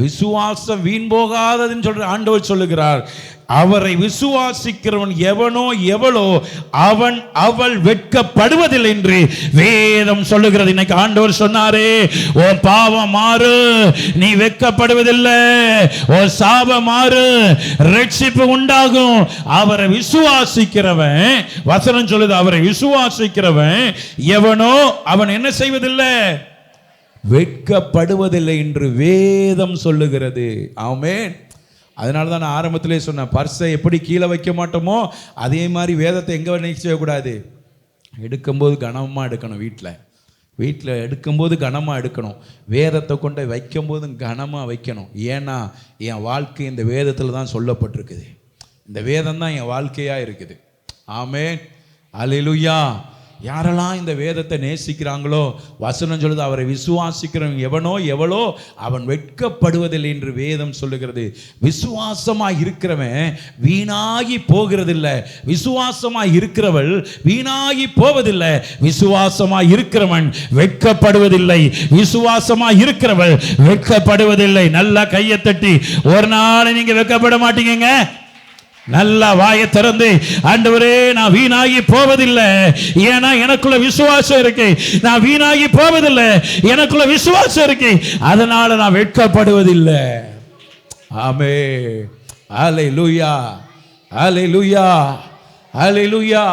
விசுவாசம் வீண் போகாததுன்னு சொல்ற ஆண்டவர் சொல்லுகிறார். அவரை விசுவாசிக்கிறவன் எவனோ எவளோ அவன் அவள் வெட்கப்படுவதில்லை என்று வேதம் சொல்லுகிறது. இன்னைக்கு ஆண்டவர் சொன்னாரே, ஓ பாவம் மாறு, நீ வெட்கப்படுவதில்லை. ஓ சாபம் மாறு, ரட்சிப்பு உண்டாகும். அவரை விசுவாசிக்கிறவன், வசனம் சொல்லுது, அவரை விசுவாசிக்கிறவன் எவனோ அவன் என்ன செய்வதில்லை? வெட்கப்படுவதில்லை என்று வேதம் சொல்லுகிறது. ஆமென். அதனால தான் நான் ஆரம்பத்திலே சொன்னேன், பர்ஸை எப்படி கீழே வைக்க மாட்டோமோ அதே மாதிரி வேதத்தை எங்கே செய்யக்கூடாது? எடுக்கும்போது கனமாக எடுக்கணும். வீட்டில் எடுக்கும்போது கனமாக எடுக்கணும். வேதத்தை கொண்டு வைக்கும்போது கனமாக வைக்கணும். ஏன்னா என் வாழ்க்கை இந்த வேதத்தில் தான் சொல்லப்பட்டிருக்குது. இந்த வேதம் தான் என் வாழ்க்கையாக இருக்குது. ஆமென். அல்லேலூயா. யாரெல்லாம் இந்த வேதத்தை நேசிக்கிறாங்களோ, வசனம் சொல்லுது, அவரை விசுவாசிக்கிறவன் எவனோ எவளோ அவன் வெட்கப்படுவதில்லை என்று வேதம் சொல்லுகிறது. விசுவாசமாய் இருக்கிறவன் வீணாகி போகிறதில்லை. விசுவாசமாய் இருக்கிறவள் வீணாகி போவதில்லை. விசுவாசமாய் இருக்கிறவன் வெட்கப்படுவதில்லை. விசுவாசமாய் இருக்கிறவள் வெட்கப்படுவதில்லை. நல்லா கையை தட்டி, ஒரு நாள் நீங்க வெட்கப்பட மாட்டீங்க. நல்லா வாயை திறந்து, ஆண்டவரே நான் வீணாகி போவதில்லை, ஏன்னா எனக்குள்ள விசுவாசம் இருக்கு. நான் வீணாகி போவதில்லை, எனக்குள்ள விசுவாசம் இருக்கு, அதனால நான் வெட்கப்படுவதில்லை. ஆமென். அல்லேலூயா, அல்லேலூயா, அல்லேலூயா.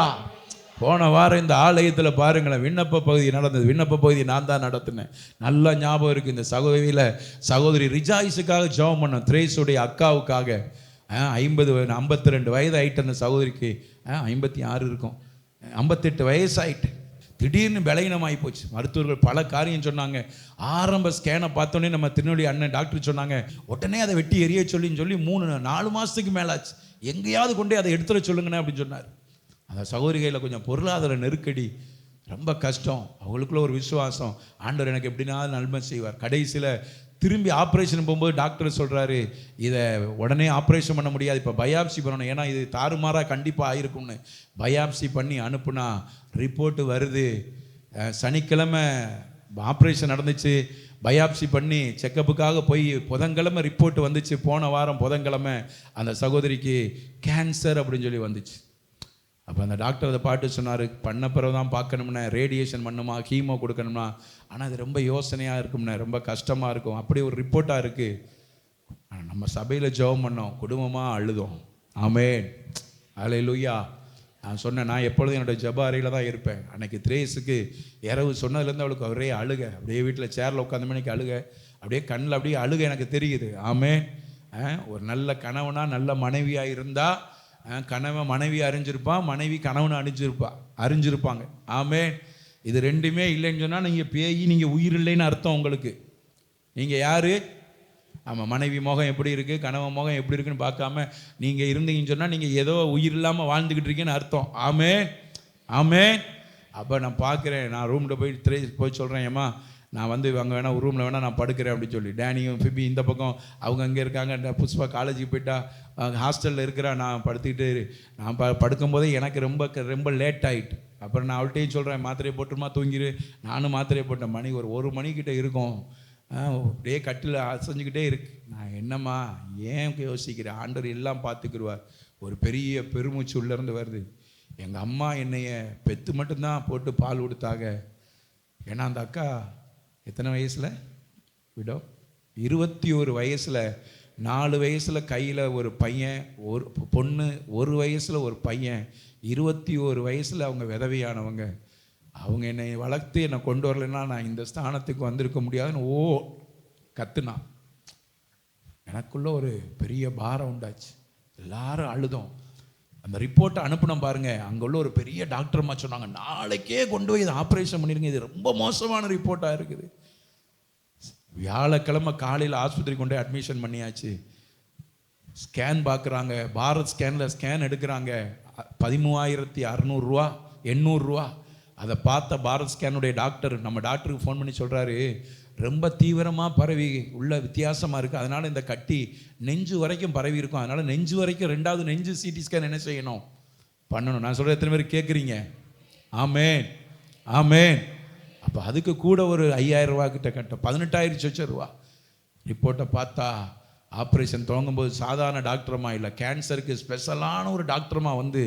போன வாரம் இந்த ஆலயத்தில் பாருங்களேன், விண்ணப்ப பகுதி நடந்தது. விண்ணப்ப பகுதி நான் தான் நடத்தினேன். நல்லா ஞாபகம் இருக்குது. இந்த சகோதரி ரிஜாய்ஸுக்காக ஜெபம் பண்ணோம். திரேஸுடைய அக்காவுக்காக. 52 வயது ஆகிட்டு அந்த சகோதரிக்கு. 56 இருக்கும், 58 வயசு ஆகிட்டு. திடீர்னு பலகீனமாகி போச்சு. மருத்துவர்கள் பல காரியம் சொன்னாங்க. ஆரம்ப ஸ்கேனை பார்த்தோன்னே நம்ம திருநெல்வேலி அண்ணன் டாக்டர் சொன்னாங்க, உடனே அதை வெட்டி எரிய சொல்லி 3-4 மாதத்துக்கு மேலாச்சு. எங்கேயாவது கொண்டே அதை எடுத்துட சொல்லுங்கண்ணே அப்படின்னு சொன்னார். அந்த சகோதரிகையில் கொஞ்சம் பொருளாதார நெருக்கடி, ரொம்ப கஷ்டம். அவங்களுக்குள்ள ஒரு விசுவாசம், ஆண்டவர் எனக்கு எப்படின்னா நன்மை செய்வார். கடைசியில் திரும்பி ஆப்ரேஷன் போகும்போது டாக்டர் சொல்கிறாரு, இதை உடனே ஆப்ரேஷன் பண்ண முடியாது, இப்போ பயாப்சி பண்ணணும், ஏன்னா இது தாறுமாறாக கண்டிப்பாக ஆயிருக்கும்னு. பயாப்சி பண்ணி அனுப்புனா ரிப்போர்ட்டு வருது. சனிக்கிழமை ஆப்ரேஷன் நடந்துச்சு. பயாப்சி பண்ணி செக்கப்புக்காக போய் புதன்கிழமை ரிப்போர்ட் வந்துச்சு. போன வாரம் புதன்கிழமை அந்த சகோதரிக்கு கேன்சர் அப்படின்னு சொல்லி வந்துச்சு. அப்போ அந்த டாக்டர் அதை பாட்டு சொன்னார், பண்ண பிறகு தான் பார்க்கணும்னா, ரேடியேஷன் பண்ணுமா, கீமோ கொடுக்கணும்னா. ஆனால் அது ரொம்ப யோசனையாக இருக்கும்ண்ணே, ரொம்ப கஷ்டமாக இருக்கும். அப்படி ஒரு ரிப்போர்ட்டாக இருக்குது. ஆனால் நம்ம சபையில் ஜெபம் பண்ணோம், குடும்பமாக அழுதோம். ஆமென், அல்லேலூயா. நான் சொன்னேன், நான் எப்பொழுதும் என்னோடய ஜெப அறையில் தான் இருப்பேன். அன்னைக்கு திரேஸுக்கு இரவு சொன்னதுலேருந்து அவளுக்கு ஒரே அழுக. அப்படியே வீட்டில் சேரில் உட்காந்த மணிக்கு அழுக, அப்படியே கண்ணில் அப்படியே அழுக எனக்கு தெரியுது. ஆமென். ஒரு நல்ல கணவனாக நல்ல மனைவியாக இருந்தால் கணவன் மனைவி அறிஞ்சிருப்பான், மனைவி கணவனை அறிஞ்சிருப்பாங்க. ஆமென். இது ரெண்டுமே இல்லைன்னு சொன்னால் நீங்கள் பேய், நீங்கள் உயிர் இல்லைன்னு அர்த்தம் உங்களுக்கு. நீங்கள் யார்? ஆமாம், மனைவி முகம் எப்படி இருக்குது, கணவன் முகம் எப்படி இருக்குன்னு பார்க்காம நீங்கள் இருந்தீங்கன்னு சொன்னால் நீங்கள் ஏதோ உயிர் இல்லாமல் வாழ்ந்துக்கிட்டு இருக்கீங்கன்னு அர்த்தம். ஆமென், ஆமென். அப்போ நான் பார்க்குறேன், நான் ரூமில் போய் சொல்கிறேன், ஏம்மா நான் வந்து அங்கே வேணா ஒரு ரூமில் வேணால் நான் படுக்கிறேன் அப்படின்னு சொல்லி. டேனியும் ஃபிபி இந்த பக்கம், அவங்க அங்கே இருக்காங்க. புஷ்பா காலேஜுக்கு போயிட்டா, ஹாஸ்டலில் இருக்கிறா. நான் படுத்துக்கிட்டு நான் படுக்கும்போதே எனக்கு ரொம்ப லேட் ஆகிட்டு. அப்புறம் நான் அவள்கிட்டையும் சொல்கிறேன், மாத்திரையை போட்டுமா தூங்கிடு. நானும் மாத்திரையை போட்டேன். மணி ஒரு 1 மணிக்கிட்ட இருக்கும். அப்படியே கட்டில் அசைஞ்சிக்கிட்டே இருக்கு. நான் என்னம்மா ஏன் யோசிக்கிறேன், ஆண்டவர் எல்லாம் பார்த்துக்கிடுவார். ஒரு பெரிய பெருமூச்சு உள்ளேருந்து வருது. எங்கள் அம்மா என்னைய பெத்து மட்டும்தான் போட்டு பால் கொடுத்தாங்க. ஏன்னா அந்த அக்கா எத்தனை வயசில் விடோ, 21 வயசில், 4 வயசில் கையில் ஒரு பையன், ஒரு பொண்ணு, 1 வயசில் ஒரு பையன், 21 வயசில் அவங்க விதவையானவங்க. அவங்க என்னை வளர்த்து என்னை கொண்டு வரலைன்னா நான் இந்த ஸ்தானத்துக்கு வந்திருக்க முடியாதுன்னு கத்துனா. எனக்குள்ள ஒரு பெரிய பாரம் உண்டாச்சு. எல்லாரும் அழுதோம். அந்த ரிப்போர்ட்டை அனுப்பினோம் பாருங்க. அங்கே உள்ள ஒரு பெரிய டாக்டர்மா சொன்னாங்க, நாளைக்கே கொண்டு போய் இதை ஆப்ரேஷன் பண்ணிடுங்க, இது ரொம்ப மோசமான ரிப்போர்ட்டாக இருக்குது. வியாழக்கிழமை காலையில் ஆஸ்பத்திரி கொண்டு போய் அட்மிஷன் பண்ணியாச்சு. ஸ்கேன் பார்க்குறாங்க, பாரத் ஸ்கேனில் ஸ்கேன் எடுக்கிறாங்க. 13,600 800. அதை பார்த்த பாரத் ஸ்கேனுடைய டாக்டர் நம்ம டாக்டருக்கு ஃபோன் பண்ணி சொல்கிறாரு, ரொம்ப தீவிரமாக பரவி உள்ள வித்தியாசமாக இருக்குது, அதனால் இந்த கட்டி நெஞ்சு வரைக்கும் பரவி இருக்கும், அதனால் நெஞ்சு வரைக்கும் 2வது நெஞ்சு சிடி ஸ்கேன் என்ன செய்யணும், பண்ணணும். நான் சொல்கிறேன், எத்தனை பேர் கேட்குறீங்க? ஆமென், ஆமென். அப்போ அதுக்கு கூட ஒரு 5,000 ரூபா கிட்ட கட்ட 18,000 ரூபா. ரிப்போர்ட்டை பார்த்தா ஆப்ரேஷன் தொடங்கும்போது சாதாரண டாக்டரமா இல்லை, கேன்சருக்கு ஸ்பெஷலான ஒரு டாக்டரமா வந்து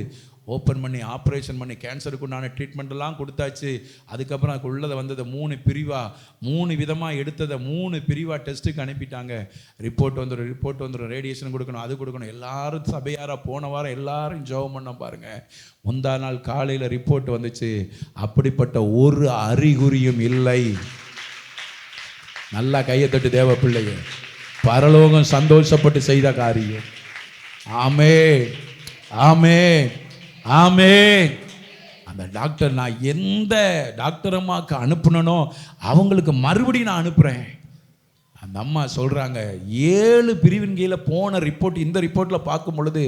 ஓப்பன் பண்ணி ஆப்ரேஷன் பண்ணி கேன்சருக்கு உண்டான ட்ரீட்மெண்ட்டெல்லாம் கொடுத்தாச்சு. அதுக்கப்புறம் அதுக்கு உள்ளதை வந்ததை 3 விதமாக எடுத்ததை 3 பிரிவாக டெஸ்ட்டுக்கு அனுப்பிட்டாங்க. ரிப்போர்ட் வந்துடும், ரேடியேஷன் கொடுக்கணும், அது கொடுக்கணும். எல்லாரும் சபையாராக போன வாரம் எல்லாரும் ஜெபம் பண்ண பாருங்கள். முந்தா நாள் காலையில் ரிப்போர்ட் வந்துச்சு, அப்படிப்பட்ட ஒரு அறிகுறியும் இல்லை. நல்லா கையை தட்டு தேவ பிள்ளையே, பரலோகம் சந்தோஷப்பட்டு செய்த காரியம். ஆமென், ஆமென், ஆமென். அந்த டாக்டர், நான் எந்த டாக்டரம்மாக்கு அனுப்புனனோ அவங்களுக்கு மறுபடியும் நான் அனுப்புகிறேன். அந்த அம்மா சொல்கிறாங்க, 7 பிரிவின் கீழே போன ரிப்போர்ட் இந்த ரிப்போர்ட்டில் பார்க்கும் பொழுது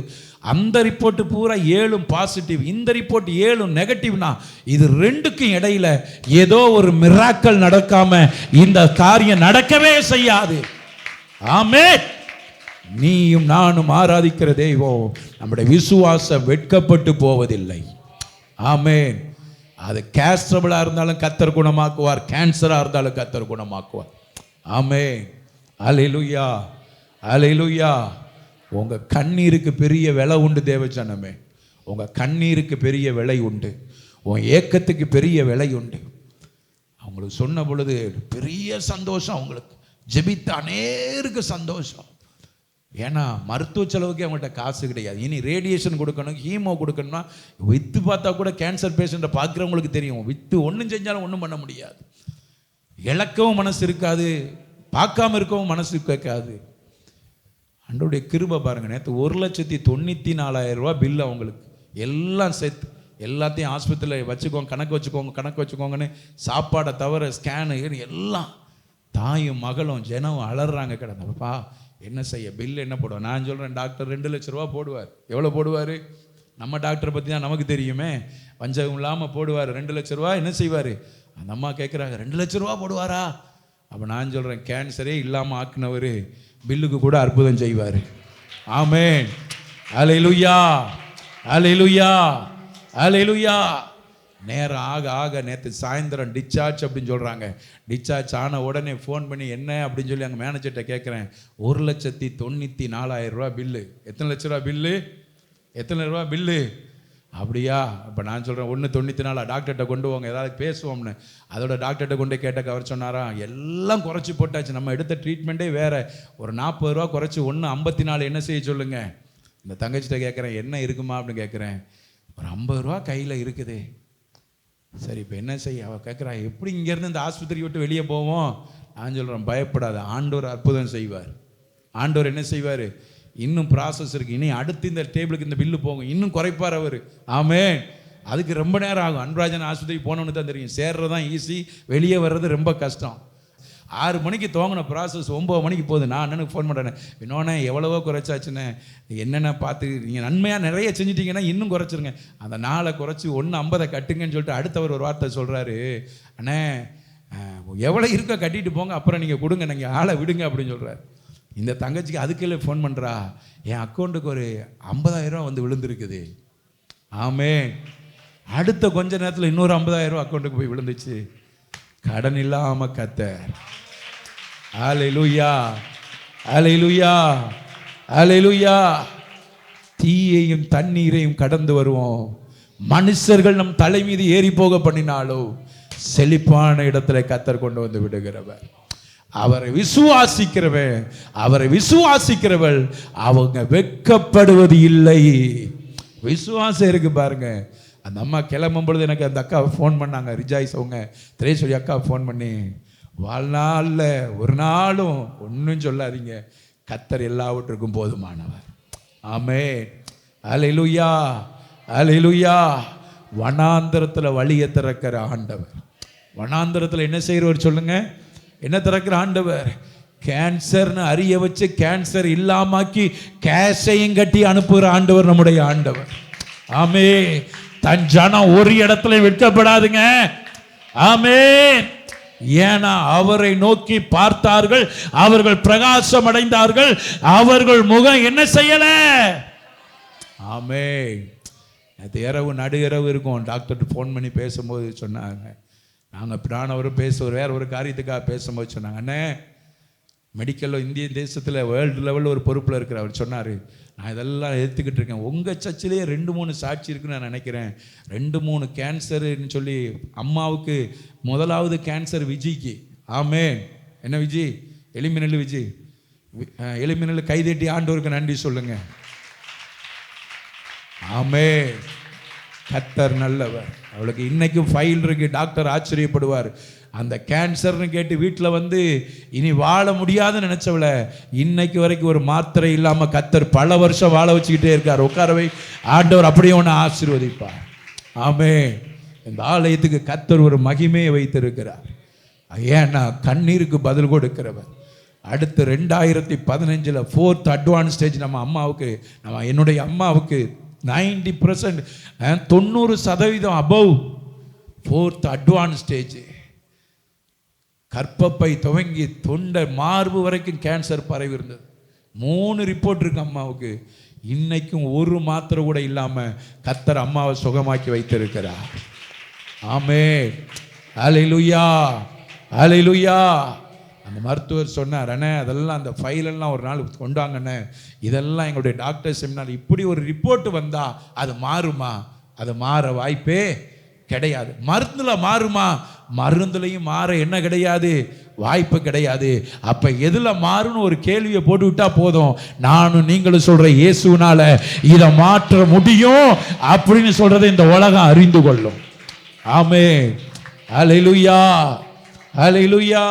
அந்த ரிப்போர்ட்டு பூரா 7 பாசிட்டிவ், இந்த ரிப்போர்ட் 7 நெகட்டிவ்னா இது 2க்கும் இடையில ஏதோ ஒரு மிராக்கல் நடக்காம இந்த காரியம் நடக்கவே செய்யாது. ஆமென். நீயும் நானும் ஆராதிக்கிற தெய்வம் நம்முடைய விசுவாசம் வெட்கப்பட்டு போவதில்லை. ஆமென். அது கேஸ்ட்ரபிளாக இருந்தாலும் கர்த்தர் குணமாக்குவார், கேன்சராக இருந்தாலும் கர்த்தர் குணமாக்குவார். ஆமென், அல்லேலூயா, அல்லேலூயா. உங்கள் கண்ணீருக்கு பெரிய விலை உண்டு தேவஜனமே, உங்கள் கண்ணீருக்கு பெரிய விலை உண்டு, உன் ஏக்கத்துக்கு பெரிய விலை உண்டு. அவங்களுக்கு சொன்ன பொழுது பெரிய சந்தோஷம், அவங்களுக்கு ஜெபித்த அநேருக்கு சந்தோஷம். ஏன்னா மருத்துவ செலவுக்கு அவங்கள்ட்ட காசு கிடையாது. இனி ரேடியேஷன் கொடுக்கணும், ஹீமோ கொடுக்கணும்னா வித்து பார்த்தா கூட கேன்சர் பேஷண்ட்டை பார்க்குறவங்களுக்கு தெரியும், வித்து ஒன்றும் செஞ்சாலும் ஒன்றும் பண்ண முடியாது. இழக்கவும் மனசு இருக்காது, பார்க்காம இருக்கவும் மனசு கேட்காது. ஆண்டவருடைய கிருபை பாருங்க. நேற்று 1,94,000 ரூபா பில் அவங்களுக்கு, எல்லாம் சேர்த்து எல்லாத்தையும் ஆஸ்பத்திரியில் வச்சுக்கோங்க, கணக்கு வச்சுக்கோங்கன்னு சாப்பாடை தவிர ஸ்கேனு எல்லாம். தாயும் மகளும் ஜனம் அலறாங்க கிடந்தப்பா. என்ன செய்ய, பில்லு என்ன போடுவார்? நான் சொல்கிறேன், டாக்டர் 2 லட்ச ரூபா போடுவார். எவ்வளோ போடுவார்? நம்ம டாக்டரை பற்றி தான் நமக்கு தெரியுமே. வஞ்சகம் இல்லாமல் போடுவார். 2 லட்ச ரூபா என்ன செய்வார்? அந்த அம்மா கேட்குறாங்க, 2 லட்ச ரூபா போடுவாரா? அப்போ நான் சொல்கிறேன், கேன்சரே இல்லாமல் ஆக்குனவர் பில்லுக்கு கூட அற்புதம் செய்வார். ஆமென், அல்லேலூயா, அல்லேலூயா, அல்லேலூயா. நேரம் ஆக ஆக நேற்று சாயந்தரம் டிஸ்சார்ஜ் அப்படின்னு சொல்கிறாங்க. டிஸ்சார்ஜ் ஆன உடனே ஃபோன் பண்ணி என்ன அப்படின்னு சொல்லி அங்கே மேனேஜர்கிட்ட கேட்குறேன். 1,94,000 ரூபா பில்லு. எத்தனை லட்ச ரூபா பில்லு? எத்தனை ரூபா பில்லு? அப்படியா? அப்போ நான் சொல்கிறேன், 1,94 டாக்டர்கிட்ட கொண்டு போங்க, ஏதாவது பேசுவோம்னு. அதோட டாக்டர்கிட்ட கொண்டு கேட்டக்க அவர் சொன்னாரா, எல்லாம் குறைச்சி போட்டாச்சு, நம்ம எடுத்த ட்ரீட்மெண்ட்டே வேறு. ஒரு 40 ரூபா குறைச்சி 1,54 என்ன செய்ய சொல்லுங்கள். இந்த தங்கச்சிட்ட கேட்குறேன், என்ன இருக்குமா அப்படின்னு கேட்குறேன். ஒரு 50 ரூபா கையில் இருக்குது. சரி, இப்போ என்ன செய்ய? அவள் கேட்குறா, எப்படி இங்கேருந்து இந்த ஆஸ்பத்திரி விட்டு வெளியே போவோம்? நான் சொல்கிறேன், பயப்படாத, ஆண்டவர் அற்புதம் செய்வார். ஆண்டவர் என்ன செய்வார்? இன்னும் ப்ராசஸ் இருக்குது, இனி அடுத்து இந்த டேபிளுக்கு இந்த பில்லு போகும், இன்னும் குறைப்பார் அவர். ஆமென். அதுக்கு ரொம்ப நேரம் ஆகும். அன்பராஜன் ஆஸ்பத்திரி போனோன்னு தான் தெரியும், சேர்றது தான் ஈஸி, வெளியே வர்றது ரொம்ப கஷ்டம். 6 மணிக்கு துவங்கின ப்ராசஸ் 9 மணிக்கு போகுது. நான் அண்ணனுக்கு ஃபோன் பண்ணுறேன், இன்னொன்னே எவ்வளவோ குறைச்சாச்சுன்னு, என்னென்ன பார்த்து நீங்கள் நன்மையாக நிறைய செஞ்சிட்டிங்கன்னா இன்னும் குறைச்சிருங்க, அந்த நாளை குறைச்சி 1,50 கட்டுங்கன்னு சொல்லிட்டு அடுத்தவர் ஒரு வார்த்தை சொல்கிறாரு, அண்ணே எவ்வளோ இருக்க கட்டிட்டு போங்க, அப்புறம் நீங்கள் கொடுங்க, நீங்கள் ஆளை விடுங்க அப்படின்னு சொல்கிறார். இந்த தங்கச்சிக்கு அதுக்குள்ளே ஃபோன் பண்ணுறா, என் அக்கௌண்ட்டுக்கு ஒரு 50,000 ரூபா வந்து விழுந்துருக்குது. ஆமென். அடுத்த கொஞ்ச நேரத்தில் இன்னொரு 50,000 ரூபா அக்கௌண்ட்டுக்கு போய் விழுந்துச்சு. கடன் இல்லாமல் கர்த்தர். அல்லேலூயா, அல்லேலூயா, அல்லேலூயா. தீயையும் தண்ணீரையும் கடந்து வருவோம். மனுஷர்கள் நம் தலை மீது ஏறி போக பண்ணினாலோ செழிப்பான இடத்துல கர்த்தர் கொண்டு வந்து விடுகிறவர். அவரை விசுவாசிக்கிறவள் அவங்க வெட்கப்படுவது இல்லை. விசுவாசம் இருக்கு பாருங்க. அந்த அம்மா கிளம்பும் பொழுது எனக்கு அந்த அக்காவை ஃபோன் பண்ணாங்க, ரிஜாய்ஸ் அவங்க திரேஸ்வரி அக்காவை ஃபோன் பண்ணி, வாழ்நாளில் ஒரு நாளும் ஒன்றும் சொல்லாதீங்க, கர்த்தர் எல்லாவற்றுக்கும் போதுமானவர். ஆமென், அல்லேலூயா, அல்லேலூயா. வனாந்தரத்தில் வழியை திறக்கிற ஆண்டவர். வனாந்தரத்தில் என்ன செய்கிறவர் சொல்லுங்க? என்ன திறக்கிற ஆண்டவர்? கேன்சர்னு அறிய வச்சு கேன்சர் இல்லாமாக்கி கேஷையும் கட்டி அனுப்புகிற ஆண்டவர் நம்முடைய ஆண்டவர். ஆமென். தன் ஜனம் ஒரு இடத்துல வெட்கப்படாதுங்க. ஆமென். ஏன்னா அவரை நோக்கி பார்த்தார்கள், அவர்கள் பிரகாசம் அடைந்தார்கள், அவர்கள் முகம் என்ன செய்யல? ஆமென். அது இரவு நடு இரவு இருக்கும். டாக்டர் ஃபோன் பண்ணி பேசும்போது சொன்னாங்க, நாங்கள் அவரும் பேசுவார் வேற ஒரு காரியத்துக்காக பேசும்போது சொன்னாங்க, அண்ணே மெடிக்கலில் இந்திய தேசத்தில் வேர்ல்டு லெவலில் ஒரு பொறுப்பில் இருக்கிற அவர் சொன்னார், நான் இதெல்லாம் எடுத்துக்கிட்டு இருக்கேன், உங்கள் சர்ச்சிலேயே 2-3 சாட்சி இருக்குன்னு நான் நினைக்கிறேன். 2-3 கேன்சருன்னு சொல்லி அம்மாவுக்கு முதலாவது கேன்சர் விஜய்க்கு. ஆமென். என்ன விஜய்? எலிமினல் விஜய். எலிமினல் கைதட்டி ஆண்டவருக்கு நன்றி சொல்லுங்க. ஆமென். கர்த்தர் நல்லவர். அவளுக்கு இன்னைக்கும் ஃபைல் இருக்கு. டாக்டர் ஆச்சரியப்படுவார். அந்த கேன்சர்னு கேட்டு வீட்டில் வந்து இனி வாழ முடியாதுன்னு நினைச்சவளை இன்னைக்கு வரைக்கும் ஒரு மாத்திரை இல்லாமல் கர்த்தர் பல வருஷம் வாழ வச்சுக்கிட்டே இருக்கார். உட்காரவை ஆண்டவர் அப்படியே ஒன்று ஆசீர்வதிப்பார். ஆமென். இந்த ஆலயத்துக்கு கர்த்தர் ஒரு மகிமையை வைத்திருக்கிறார். ஏன்னா கண்ணீருக்கு பதில் கொடுக்கிறவர். அடுத்து 2015 4th அட்வான்ஸ் ஸ்டேஜ் நம்ம அம்மாவுக்கு, என்னுடைய அம்மாவுக்கு 90% 90% அபவ் 4th அட்வான்ஸ் ஸ்டேஜ். கற்பப்பை துவங்கி தொண்டை மார்பு வரைக்கும் கேன்சர் பரவி இருந்தது. 3 ரிப்போர்ட் இருக்கு அம்மாவுக்கு. இன்னைக்கும் ஒரு மாத்திரை கூட இல்லாமல் கர்த்தர் அம்மாவை சுகமாக்கி வைத்திருக்கிறார். ஆமென். அல்லேலூயா, அல்லேலூயா. அந்த மருத்துவர் சொன்னார், அண்ணே அதெல்லாம் அந்த ஃபைலெல்லாம் ஒரு நாள் கொண்டாங்கண்ணே, இதெல்லாம் எங்களுடைய டாக்டர் செமினார், இப்படி ஒரு ரிப்போர்ட் வந்தால் அது மாறுமா? அது மாற வாய்ப்பே கிடையாது. மருந்துல மாறுமா? மருந்துலையும் மாற என்ன கிடையாது, வாய்ப்பு கிடையாது. அப்ப எதுல மாறுன்னு ஒரு கேள்வியை போட்டு விட்டா போதும், நானும் நீங்களும் சொல்ற இயேசுனால இதை மாற்ற முடியும் அப்படின்னு சொல்றதை இந்த உலகம் அறிந்து கொள்ளும். ஆமென். ஹல்லேலூயா, ஹல்லேலூயா.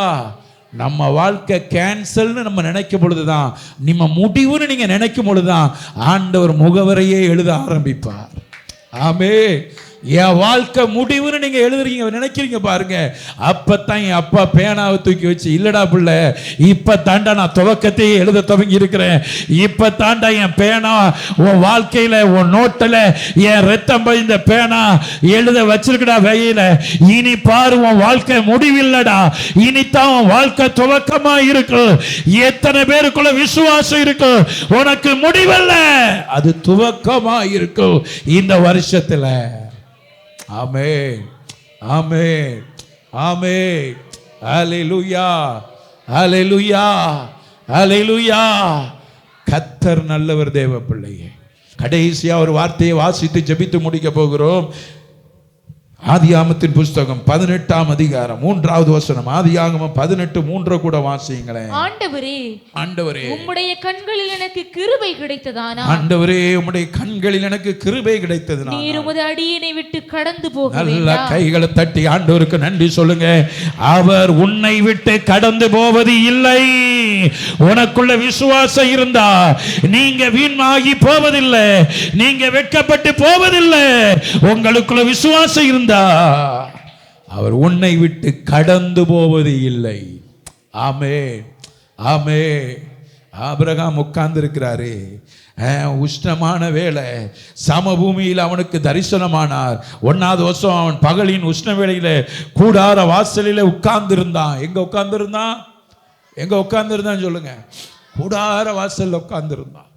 நம்ம வாழ்க்கை கேன்சல்னு நம்ம நினைக்கும் பொழுதுதான், நம்ம முடிவுன்னு நீங்க நினைக்கும் பொழுதுதான் ஆண்டவர் முகவரையே எழுத ஆரம்பிப்பார். ஆமென். என் வாழ்க்கை முடிவுன்னு நீங்க எழுதுறீங்க நினைக்கிறீங்க பாருங்க, அப்பத்தான் என் அப்பா பேனாவை தூக்கி வச்சு, இல்லடா பிள்ளை இப்ப தாண்டா நான் துவக்கத்தையே எழுத துவங்கி இருக்கிறேன், இப்ப தாண்டா என் பேனா உன் வாழ்க்கையில உன் நோட்டில் என் ரத்தம் பதிந்த பேனா எழுத வச்சிருக்கடா வெயில, இனி பாரு உன் வாழ்க்கை முடிவில்லடா, இனித்தான் உன் வாழ்க்கை துவக்கமா இருக்கு. எத்தனை பேருக்குள்ள விசுவாசம் இருக்கு, உனக்கு முடிவல்ல, அது துவக்கமா இருக்கு இந்த வருஷத்துல. ஆமென், ஆமென், ஆமென். ஹல்லேலூயா, ஹல்லேலூயா, ஹல்லேலூயா. கர்த்தர் நல்லவர் தேவ பிள்ளையே. கடைசியா ஒரு வார்த்தையை வாசித்து ஜெபித்து முடிக்க போகிறோம். ஆதியாகமத்தின் புஸ்தகம் 18ஆம் அதிகாரம் 3வது வசனம். ஆதியாகமம் 18:3 கூட வாசிங்களேன். ஆண்டவரே, ஆண்டவரே உம்முடைய கண்களில் எனக்கு கிருபை கிடைத்ததானால், ஆண்டவரே உம்முடைய கண்களில் எனக்கு கிருபை கிடைத்ததானால், நீர் உமது அடியேனை விட்டு கடந்து போக நல்ல வேண்டாம். கைகளை தட்டி ஆண்டவருக்கு நன்றி சொல்லுங்க. அவர் உன்னை விட்டு கடந்து போவது இல்லை. உனக்குள்ள விசுவாசம் இருந்தா நீங்க வீணாகி போவதில்லை, நீங்க வெட்கப்பட்டு போவதில்லை. உங்களுக்குள்ள விசுவாசம் இருந்தா அவர் உன்னை விட்டு கடந்து போவது இல்லை. ஆமென், ஆமென். ஆபிரகாம் உட்கார்ந்து இருக்கிறாரு, உஷ்ணமான வேளை, சமபூமியில் அவனுக்கு தரிசனமானார். 1வது வருஷம் அவன் பகலின் உஷ்ண வேளையில கூடார வாசலில உட்கார்ந்து இருந்தான். எங்க உட்கார்ந்து இருந்தான்? எங்க உட்கார்ந்து இருந்தான் சொல்லுங்க? கூடார வாசல்ல உட்கார்ந்து இருந்தான்.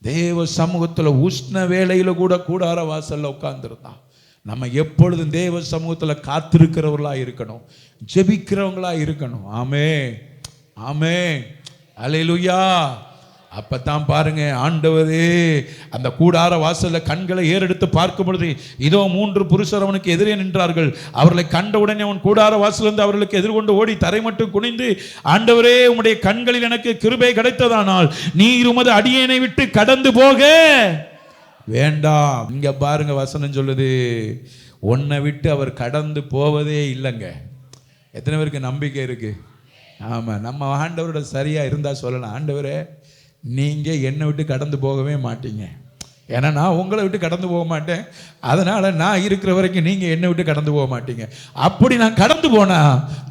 தேவ சமூகத்துல உஷ்ண வேளையில கூட கூடார வாசல்ல உட்கார்ந்து இருந்தான். நம்ம எப்பொழுதும் தேவ சமூகத்துல காத்திருக்கிறவர்களா இருக்கணும், ஜெபிக்கிறவங்களா இருக்கணும். ஆமென், ஆமென், ஹல்லேலூயா. அப்பதான் பாருங்க, ஆண்டவரே அந்த கூடார வாசல்ல கண்களை ஏறெடுத்து பார்க்கும் பொழுது இதோ 3 புருஷர் அவனுக்கு எதிரே நின்றார்கள். அவர்களை கண்டவுடனே அவன் கூடார வாசலிருந்து அவர்களுக்கு எதிர்கொண்டு ஓடி தரை மட்டும் குனிந்து, ஆண்டவரே உம்முடைய கண்களில் எனக்கு கிருபை கிடைத்ததானால் நீர் உமது அடியேனை விட்டு கடந்து போக வேண்டாம். இங்க பாருங்க வசனம் சொல்லுது, உன்னை விட்டு அவர் கடந்து போவதே இல்லைங்க. எத்தனை பேருக்கு நம்பிக்கை இருக்கு? ஆமா, நம்ம ஆண்டவரோட சரியா இருந்தா சொல்லலாம், ஆண்டவரே நீங்க என்னை விட்டு கடந்து போகவே மாட்டீங்க, ஏன்னா நான் உங்களை விட்டு கடந்து போக மாட்டேன், அதனால நான் இருக்கிற வரைக்கும் நீங்க என்னை விட்டு கடந்து போக மாட்டீங்க. அப்படி நான் கடந்து போனா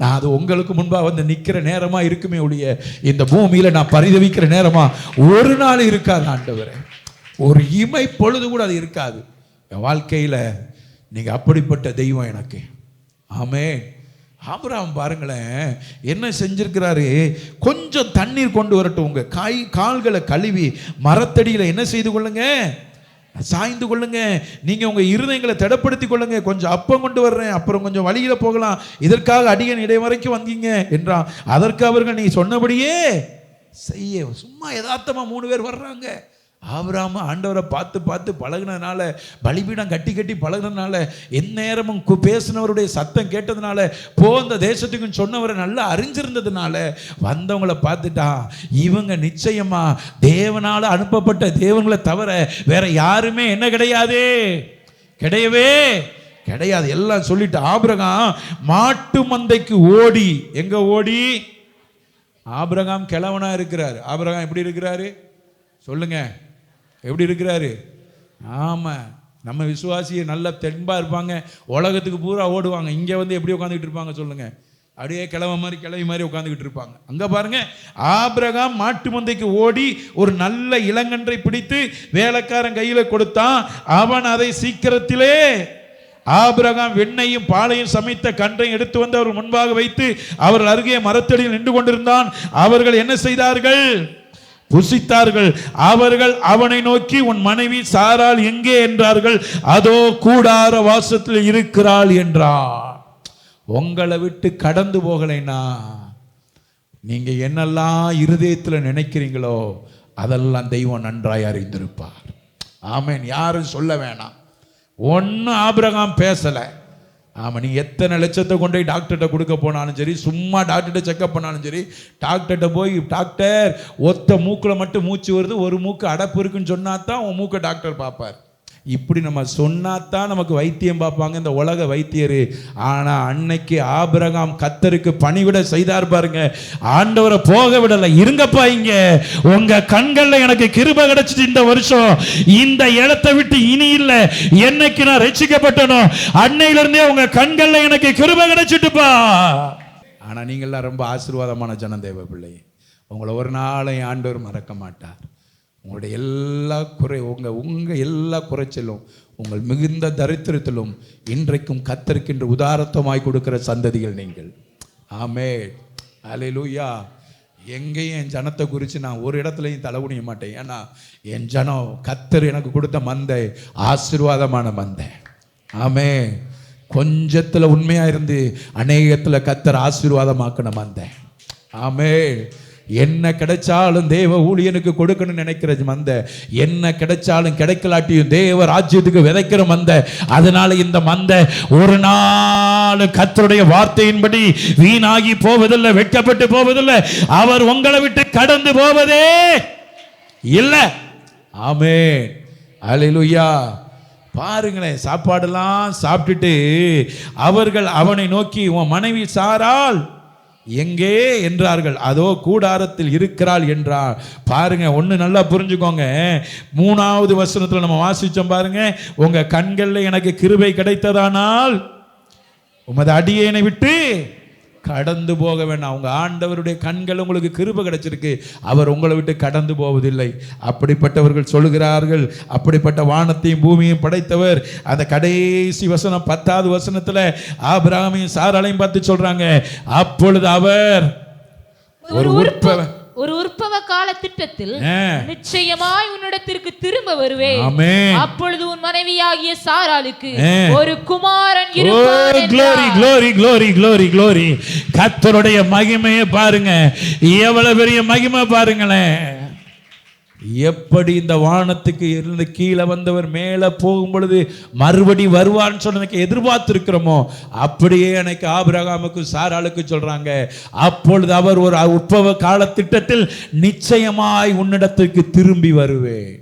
நான் அது உங்களுக்கு முன்பா வந்து நிக்கிற நேரமா இருக்குமே ஒழிய இந்த பூமியில நான் பரிதவிக்கிற நேரமா ஒரு நாள் இருக்காது ஆண்டவரே, ஒரு இமை பொழுது கூட அது இருக்காது என் வாழ்க்கையில. நீங்க அப்படிப்பட்ட தெய்வம் எனக்கு. ஆமென். ஆபிரகாம் பாருங்களேன் என்ன செஞ்சிருக்கிறாரு, கொஞ்சம் தண்ணீர் கொண்டு வரட்டும், உங்க கால்களை கழுவி மரத்தடியில என்ன செய்து கொள்ளுங்க, சாய்ந்து கொள்ளுங்க, நீங்க உங்க இருதயங்களை திடப்படுத்தி கொள்ளுங்க, கொஞ்சம் அப்பம் கொண்டு வர்றேன், அப்புறம் கொஞ்சம் வழியில போகலாம், இதற்காக அடியேன் இடை வரைக்கும் வந்தீங்க என்றான். அதற்கு அவர்கள் நீ சொன்னபடியே செய்ய. சும்மா யதார்த்தமா 3 பேர் வர்றாங்க. ஆபிரகாம் ஆண்டவரை பார்த்து பார்த்து பழகினதுனால, பலிபீடம் கட்டி கட்டி பழகினதுனால, எந்நேரமும் பேசினவருடைய சத்தம் கேட்டதுனால, போந்த தேசத்துக்கும் சொன்னவரை நல்லா அறிஞ்சிருந்ததுனால வந்தவங்களை பார்த்துட்டா இவங்க நிச்சயமா தேவனால அனுப்பப்பட்ட தேவங்களை தவிர வேற யாருமே என்ன கிடையாது, கிடையவே கிடையாது. எல்லாம் சொல்லிட்டு ஆபிரகாம் மாட்டு மந்தைக்கு ஓடி, எங்க ஓடி? ஆபிரகாம் கிழவனா இருக்கிறார். ஆபிரகாம் எப்படி இருக்கிறாரு சொல்லுங்க? எப்படி இருக்கிறாரு? ஆமா, நம்ம விசுவாசியை நல்ல தென்பா இருப்பாங்க, உலகத்துக்கு பூரா ஓடுவாங்க. இங்க வந்து எப்படி உட்காந்துக்கிட்டு இருப்பாங்க சொல்லுங்க? அப்படியே கிழவ மாதிரி கிழவி மாதிரி உட்காந்துக்கிட்டு இருப்பாங்க. அங்க பாருங்க, ஆபிரகாம் மாட்டு மந்தைக்கு ஓடி ஒரு நல்ல இளங்கன்றை பிடித்து வேலைக்காரன் கையில கொடுத்தான். அவன் அதை சீக்கிரத்திலே, ஆபிரகாம் வெண்ணையும் பாலையும் சமைத்த கன்றையும் எடுத்து வந்து அவர் முன்பாக வைத்து அவர் அருகே மரத்தடியில் நின்று கொண்டிருந்தான். அவர்கள் என்ன செய்தார்கள்? புசித்தார்கள். அவர்கள் அவனை நோக்கி உன் மனைவி சாராள் எங்கே என்றார்கள். அதோ கூடார வாசத்தில் இருக்கிறாள் என்றார். உங்களை விட்டு கடந்து போகலைன்னா நீங்க என்னெல்லாம் இருதயத்தில் நினைக்கிறீங்களோ அதெல்லாம் தெய்வம் நன்றாய் அறிந்திருப்பார். ஆமென். யாரும் சொல்ல வேணாம். ஒன்றும் ஆபிரகாம் பேசலை. ஆமாம், நீ எத்தனை லட்சத்தை கொண்டு போய் டாக்டர்கிட்ட கொடுக்க போனாலும் சரி, சும்மா டாக்டர்கிட்ட செக்அப் பண்ணாலும் சரி, டாக்டர்கிட்ட போய் டாக்டர் ஒத்த மூக்கில் மட்டும் மூச்சு வருது, ஒரு மூக்கு அடப்பு இருக்குன்னு சொன்னா தான் உன் மூக்கை டாக்டர் பார்ப்பார். இப்படி நம்ம சொன்னாதான் நமக்கு வைத்தியம் பார்ப்பாங்க இந்த உலக வைத்தியர். ஆனால் அன்னைக்கு ஆபிரகாம் கர்த்தருக்கு பணிவிட செய்தார் பாருங்க. ஆண்டவரை போக விடலை. இருங்கப்பா இங்க, உங்க கண்கள்ல எனக்கு கிருபை கிடைச்சிட்டு இந்த வருஷம் இந்த இடத்தை விட்டு இனி இல்லை, என்னைக்கு நான் ரட்சிக்கப்பட்டனோ அன்னையில இருந்தே உங்க கண்கள்ல எனக்கு கிருபை கிடைச்சிட்டுப்பா. ஆனா நீங்கள்லாம் ரொம்ப ஆசீர்வாதமான ஜனம் தேவ பிள்ளை. உங்களை ஒரு நாளையும் ஆண்டவர் மறக்க மாட்டார். உங்களுடைய எல்லா உங்கள் எல்லா குறைச்சலும், உங்கள் மிகுந்த தரித்திரத்திலும் இன்றைக்கும் கர்த்தருக்கென்று உதாரத்தமாய் கொடுக்கிற சந்ததிகள் நீங்கள். ஆமென், அல்லேலூயா. எங்கேயும் என் ஜனத்தை குறித்து நான் ஒரு இடத்துலையும் தலைகுனிய மாட்டேன். ஏன்னா என் ஜனம் கர்த்தர் எனக்கு கொடுத்த மந்தை ஆசீர்வாதமான மந்தை. ஆமென். கொஞ்சத்தில் உண்மையாக இருந்து அநேகத்தில் கர்த்தர் ஆசீர்வாதமாக்கின மந்தை. ஆமென். என்ன கிடைச்சாலும் தேவ ஊழியனுக்கு கொடுக்கணும்னு நினைக்கிற மந்தை, என்ன கிடைச்சாலும் கிடைக்கலாட்டியும் தேவ ராஜ்யத்துக்கு விதைக்கிற மந்தை. அதனால இந்த மந்தை ஒரு நாள் கர்த்தருடைய வார்த்தையின்படி வீணாகி போவதில்லை, வெட்கப்பட்டு போவதில்லை. அவர் உங்களை விட்டு கடந்து போவதே இல்லை. ஆமென், அல்லேலூயா. பாருங்களேன், சாப்பாடெல்லாம் சாப்பிட்டுட்டு அவர்கள் அவனை நோக்கி உன் மனைவி சாராள் எங்கே என்றார்கள். அதோ கூடாரத்தில் இருக்கிறாள் என்றார். பாருங்க, ஒன்று நல்லா புரிஞ்சுக்கோங்க. 3வது வசனத்தில் நம்ம வாசிச்சோம் பாருங்க. உங்க கண்கள்ல எனக்கு கிருபை கிடைத்ததானால் உமது அடியேனை விட்டு கடந்து போக வேண்டாம். உங்க ஆண்டவருடைய கண்கள் உங்களுக்கு கிருபை கிடைச்சிருக்கு, அவர் உங்களை விட்டு கடந்து போவதில்லை. அப்படிப்பட்டவர்கள் சொல்லுகிறார்கள், அப்படிப்பட்ட வானத்தையும் பூமியையும் படைத்தவர். அந்த கடைசி வசனம் 10வது வசனத்துல ஆபிரகாமையும் சாராளையும் பார்த்து சொல்றாங்க, அப்பொழுது அவர் ஒரு உற்பவ கால திட்டத்தில் நிச்சயமாய் உன்னிடத்திற்கு திரும்ப வருவேன். அப்பொழுது உன் மனைவியாகிய சாராளுக்கு ஒரு குமாரன் இருப்பார். glory glory glory glory glory. கர்த்தருடைய மகிமையை பாருங்க, எவ்வளவு பெரிய மகிமை பாருங்களேன். எப்படி இந்த வானத்துக்கு இருந்து கீழே வந்தவர் மேலே போகும் பொழுது மறுபடி வருவார்னு சொன்னதுக்கு எதிர்பார்த்திருக்கிறோமோ, அப்படியே எனக்கு ஆபிரகாமுக்கு சாராளுக்கு சொல்றாங்க, அப்பொழுது அவர் ஒரு உற்பவ கால திட்டத்தில் நிச்சயமாய் உன்னிடத்துக்கு திரும்பி வருவேன்.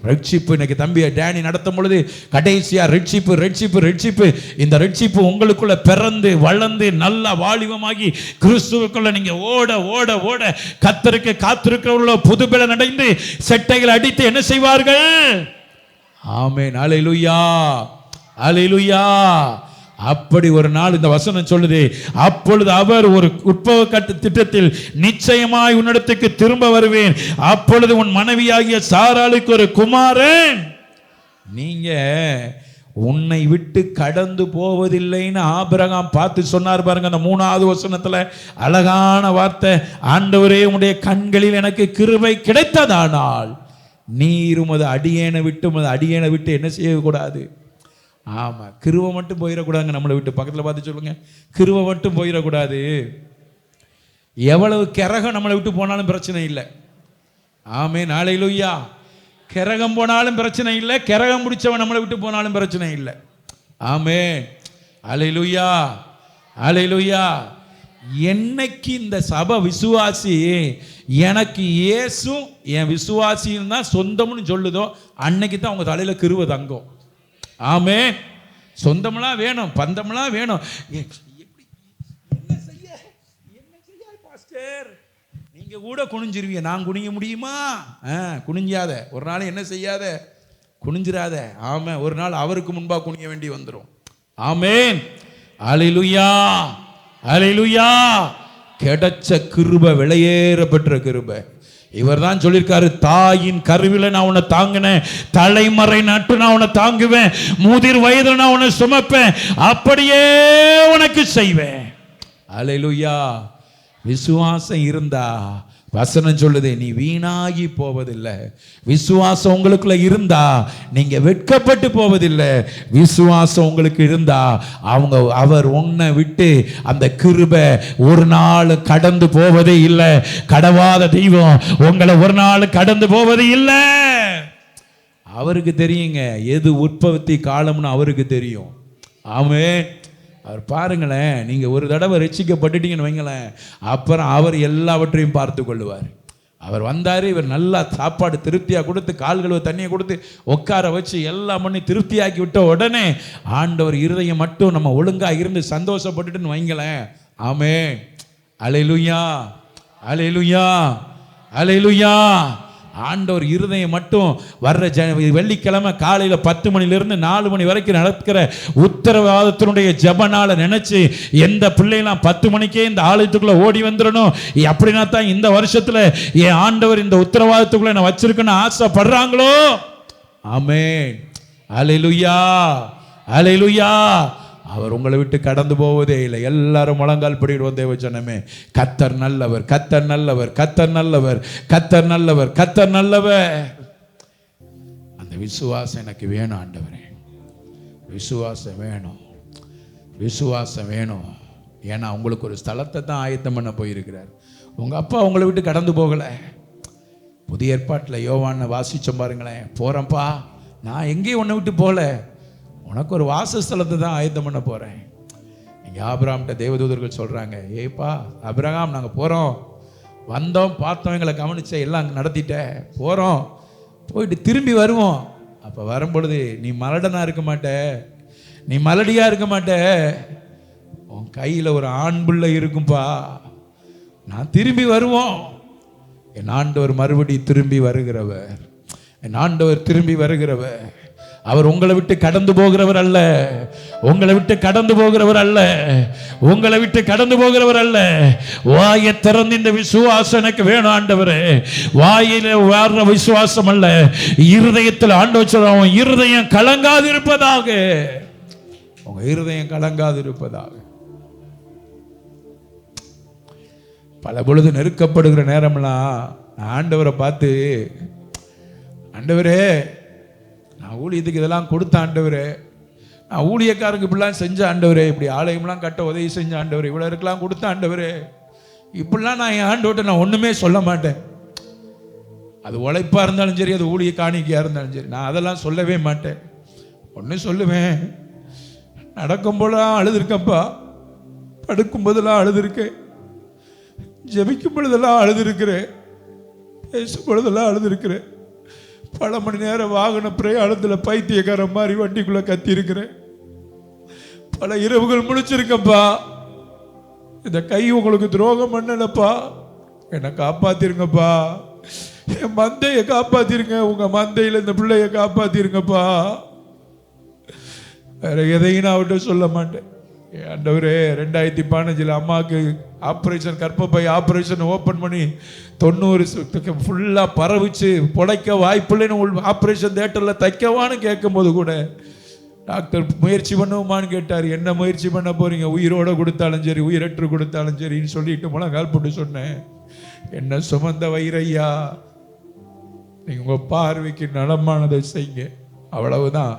ரட்சிப்பு இன்னைக்கு தம்பி டேனி நடத்தும் பொழுது கடைசியா ரட்சிப்பு ரட்சிப்பு ரட்சிப்பு, இந்த ரட்சிப்பு உங்களுக்குள்ள பிறந்து வளர்ந்து நல்லா வாலிபமாகி கிறிஸ்துவுக்குள்ள நீங்க ஓட ஓட ஓட கர்த்தருக்கு காத்திருக்கிறவர்களோ புதுபெலன் அடைந்து செட்டைகள் அடித்து என்ன செய்வார்கள்? ஆமென், அல்லேலூயா அல்லேலூயா. அப்படி ஒரு நாள் இந்த வசனம் சொல்லுது, அப்பொழுது அவர் ஒரு உற்பவ கட்டு திட்டத்தில் நிச்சயமாய் உன்னிடத்துக்கு திரும்ப வருவேன், அப்பொழுது உன் மனைவியாகிய சாராளுக்கு ஒரு குமாரன். நீங்க உன்னை விட்டு கடந்து போவதில்லைன்னு ஆபிரகாம் பார்த்து சொன்னார் பாருங்க. அந்த 3வது வசனத்துல அழகான வார்த்தை, ஆண்டவரே உம்முடைய கண்களில் எனக்கு கிருபை கிடைத்ததானால் நீர் உமது அடியேனை விட்டு என்ன செய்யக்கூடாது? ஆமாம், கிருபை மட்டும் போயிடக்கூடாதுங்க நம்மளை விட்டு. பக்கத்தில் பார்த்து சொல்லுங்க, கிருபை மட்டும் போயிடக்கூடாது. எவ்வளவு கிரகம் நம்மளை விட்டு போனாலும் பிரச்சனை இல்லை. ஆமென், அல்லேலூயா. கிரகம் போனாலும் பிரச்சனை இல்லை, கிரகம் முடிச்சவன் நம்மளை விட்டு போனாலும் பிரச்சனை இல்லை. ஆமென், அல்லேலூயா அல்லேலூயா. என்னைக்கு இந்த சபை விசுவாசி எனக்கு இயேசு என் விசுவாசின்னு தான் சொந்தம்னு சொல்லுதோ அன்னைக்கு தான் அவங்க தலையில் கிருபை தங்கும். ஆமென். சொந்தம்லாம் வேணும், பந்தம்லாம் வேணும். என்ன செய்ய பாஸ்டர், நீங்க கூட குனிஞ்சிருவீங்க, நான் குனிய முடியுமா? குனிஞ்சாத ஒரு நாள், என்ன செய்யாத, குனிஞ்சிராத. ஆமென். ஒரு நாள் அவருக்கு முன்பா குனிய வேண்டி வந்துடும். ஆமென், அல்லேலூயா அல்லேலூயா. கிடைச்ச கிருபை, விலையேற பெற்ற கிருபை. இவர் தான் சொல்லியிருக்காரு, தாயின் கருவில நான் உன்னை தாங்கினேன், தலைமறை நட்டு நான் உன்னை தாங்குவேன், முதிர் வயதில் நான் உன்னை சுமப்பேன், அப்படியே உனக்கு செய்வேன். அல்லேலூயா. விசுவாசம் இருந்தா வசனம் சொல்லுது, நீ வீணாகி போவதில்லை. விசுவாசம் உங்களுக்குள்ள இருந்தா நீங்க வெட்கப்பட்டு போவதில்லை. விசுவாசம் உங்களுக்கு இருந்தா அவர் உன்னை விட்டு அந்த கிருபை ஒரு நாள் கடந்து போவதே இல்லை. கடவாத தெய்வம் உங்களை ஒரு நாள் கடந்து போவதே இல்லை. அவருக்கு தெரியுங்க எது உற்பத்தி காலம்னு அவருக்கு தெரியும். ஆமென். அவர் பாருங்களேன், நீங்கள் ஒரு தடவை ரட்சிக்கப்பட்டுட்டீங்கன்னு வைங்களேன், அப்புறம் அவர் எல்லாவற்றையும் பார்த்து கொள்ளுவார். அவர் வந்தார், இவர் நல்லா சாப்பாடு திருப்தியாக கொடுத்து கால் கழுவ தண்ணியை கொடுத்து உட்கார வச்சு எல்லாம் பண்ணி திருப்தியாக்கி விட்ட உடனே ஆண்டவர் இருதயம் மட்டும் நம்ம ஒழுங்காக இருந்து சந்தோஷப்பட்டுட்டுன்னு வைங்களேன். ஆமென். அல்லேலூயா, அல்லேலூயா, அல்லேலூயா. ஆண்டவர் இருதயம் மட்டும் வர்ற வெள்ளிக்கிழமை காலையில் 10 மணிலிருந்து 4 மணி வரைக்கும் நடக்கிற உத்தரவாதத்தினுடைய ஜபனால நினைச்சு எந்த பிள்ளைலாம் 10 மணிக்கே இந்த ஆலயத்துக்குள்ள ஓடி வந்துடணும், அப்படின்னா தான் இந்த வருஷத்துல என் ஆண்டவர் இந்த உத்தரவாதத்துக்குள்ள என்ன வச்சிருக்குன்னு ஆசைப்படுறாங்களோ. ஆமென். அல்லேலூயா, அல்லேலூயா. அவர் உங்களை விட்டு கடந்து போவதே இல்லை. எல்லாரும் முழங்கால் படிடுவோம். தேவ ஜனமே, கர்த்தர் நல்லவர், கர்த்தர் நல்லவர், கர்த்தர் நல்லவர், கர்த்தர் நல்லவர், கர்த்தர் நல்லவர். அந்த விசுவாசம் எனக்கு வேணும் ஆண்டவரே, விசுவாசம் வேணும், விசுவாசம் வேணும். ஏன்னா உங்களுக்கு ஒரு ஸ்தலத்தை தான் ஆயத்தம் பண்ண போயிருக்கிறார். உங்கள் அப்பா உங்களை விட்டு கடந்து போகலை. புதிய ஏற்பாட்டில் யோவானை வாசிச்சோம் பாருங்களேன். போகிறேன்ப்பா, நான் எங்கேயும் உன்னை விட்டு போகல, உனக்கு ஒரு வாசஸ்தலத்தை தான் ஆயத்தம் பண்ண போகிறேன். இங்கே ஆபிரகாம்கிட்ட தேவதூதர்கள் சொல்கிறாங்க, ஏப்பா ஆபிரகாம், நாங்கள் போகிறோம், வந்தோம், பார்த்தோம், எங்களை கவனிச்ச, எல்லாம் நடத்திட்ட, போகிறோம், போயிட்டு திரும்பி வருவோம். அப்போ வரும்பொழுது நீ மலடனாக இருக்க மாட்ட, நீ மலடியாக இருக்க மாட்ட, உன் கையில் ஒரு ஆண் பிள்ளை இருக்கும்பா. நான் திரும்பி வருவோம். என் ஆண்டவர் மறுபடி திரும்பி வருகிறவர், என் ஆண்டவர் திரும்பி வருகிறவர். அவர் உங்களை விட்டு கடந்து போகிறவர் அல்ல, உங்களை விட்டு கடந்து போகிறவர் அல்ல, உங்களை விட்டு கடந்து போகிறவர் அல்ல. வாயை திறந்து இந்த விசுவாசம் எனக்கு வேணும் ஆண்டவரே, வாயில வர்ற விசுவாசம் அல்ல, இருதயத்தில் ஆண்டவர் சொல்றான், இருதயம் கலங்காது இருப்பதாக, உங்க இருதயம் கலங்காது இருப்பதாக. பல பொழுது நெருக்கப்படுகிற நேரம்லாம் ஆண்டவரை பார்த்து, ஆண்டவரே நான் ஊழியத்துக்கு இதெல்லாம் கொடுத்த ஆண்டவரே, நான் ஊழியக்காரங்க இப்படிலாம் செஞ்ச ஆண்டவரே, இப்படி ஆலயம்லாம் கட்ட உதவி செஞ்ச ஆண்டவரே, இவ்வளோ இருக்கலாம் கொடுத்த ஆண்டவரே, இப்படிலாம் நான் என் ஆண்டவர்கிட்ட நான் ஒன்றுமே சொல்ல மாட்டேன். அது உழைப்பாக இருந்தாலும் சரி, அது ஊழிய காணிக்கையாக இருந்தாலும் சரி, நான் அதெல்லாம் சொல்லவே மாட்டேன். ஒன்று சொல்லுவேன், நடக்கும் போதெல்லாம் அழுதுருக்கப்பா, படுக்கும் போதெல்லாம் அழுதுருக்கேன், ஜெபிக்கும் பொழுதெல்லாம் அழுதுருக்கிறேன், பேசும் பொழுதெல்லாம் அழுதுருக்கிறேன், பல மணி நேரம் வாகன பிரயாணத்தில் பைத்தியக்கார மாதிரி வண்டிக்குள்ள கத்தி இருக்கிறேன், பல இரவுகள் முழிச்சிருக்கப்பா. இந்த கை உங்களுக்கு துரோகம் பண்ணலப்பா, என்னை காப்பாத்திருங்கப்பா, என் மந்தையை காப்பாத்திருங்க, உங்க மந்தையில் இந்த பிள்ளைய காப்பாத்திருங்கப்பா. வேற எதையும் நான் அவர்கிட்ட சொல்ல மாட்டேன். ஆண்டவரே, 2015 அம்மாவுக்கு ஆப்ரேஷன், கர்ப்பப்பை ஆப்ரேஷன் ஓப்பன் பண்ணி 90 ஃபுல்லாக பரவிச்சு, புடைக்க வாய்ப்பில்லைன்னு ஆப்ரேஷன் தேட்டரில் தைக்கவான்னு கேட்கும்போது கூட டாக்டர் முயற்சி பண்ணுவோமான்னு கேட்டார். என்ன முயற்சி பண்ண போறீங்க, உயிரோடு கொடுத்தாலும் சரி, உயிரற்று கொடுத்தாலும் சரின்னு சொல்லிட்டு முழங்கால் போட்டு சொன்னேன், என்ன சுமந்த வயிறையா, நீங்கள் உங்கள் பார்வைக்கு நலமானதை செய்யுங்க, அவ்வளவுதான்.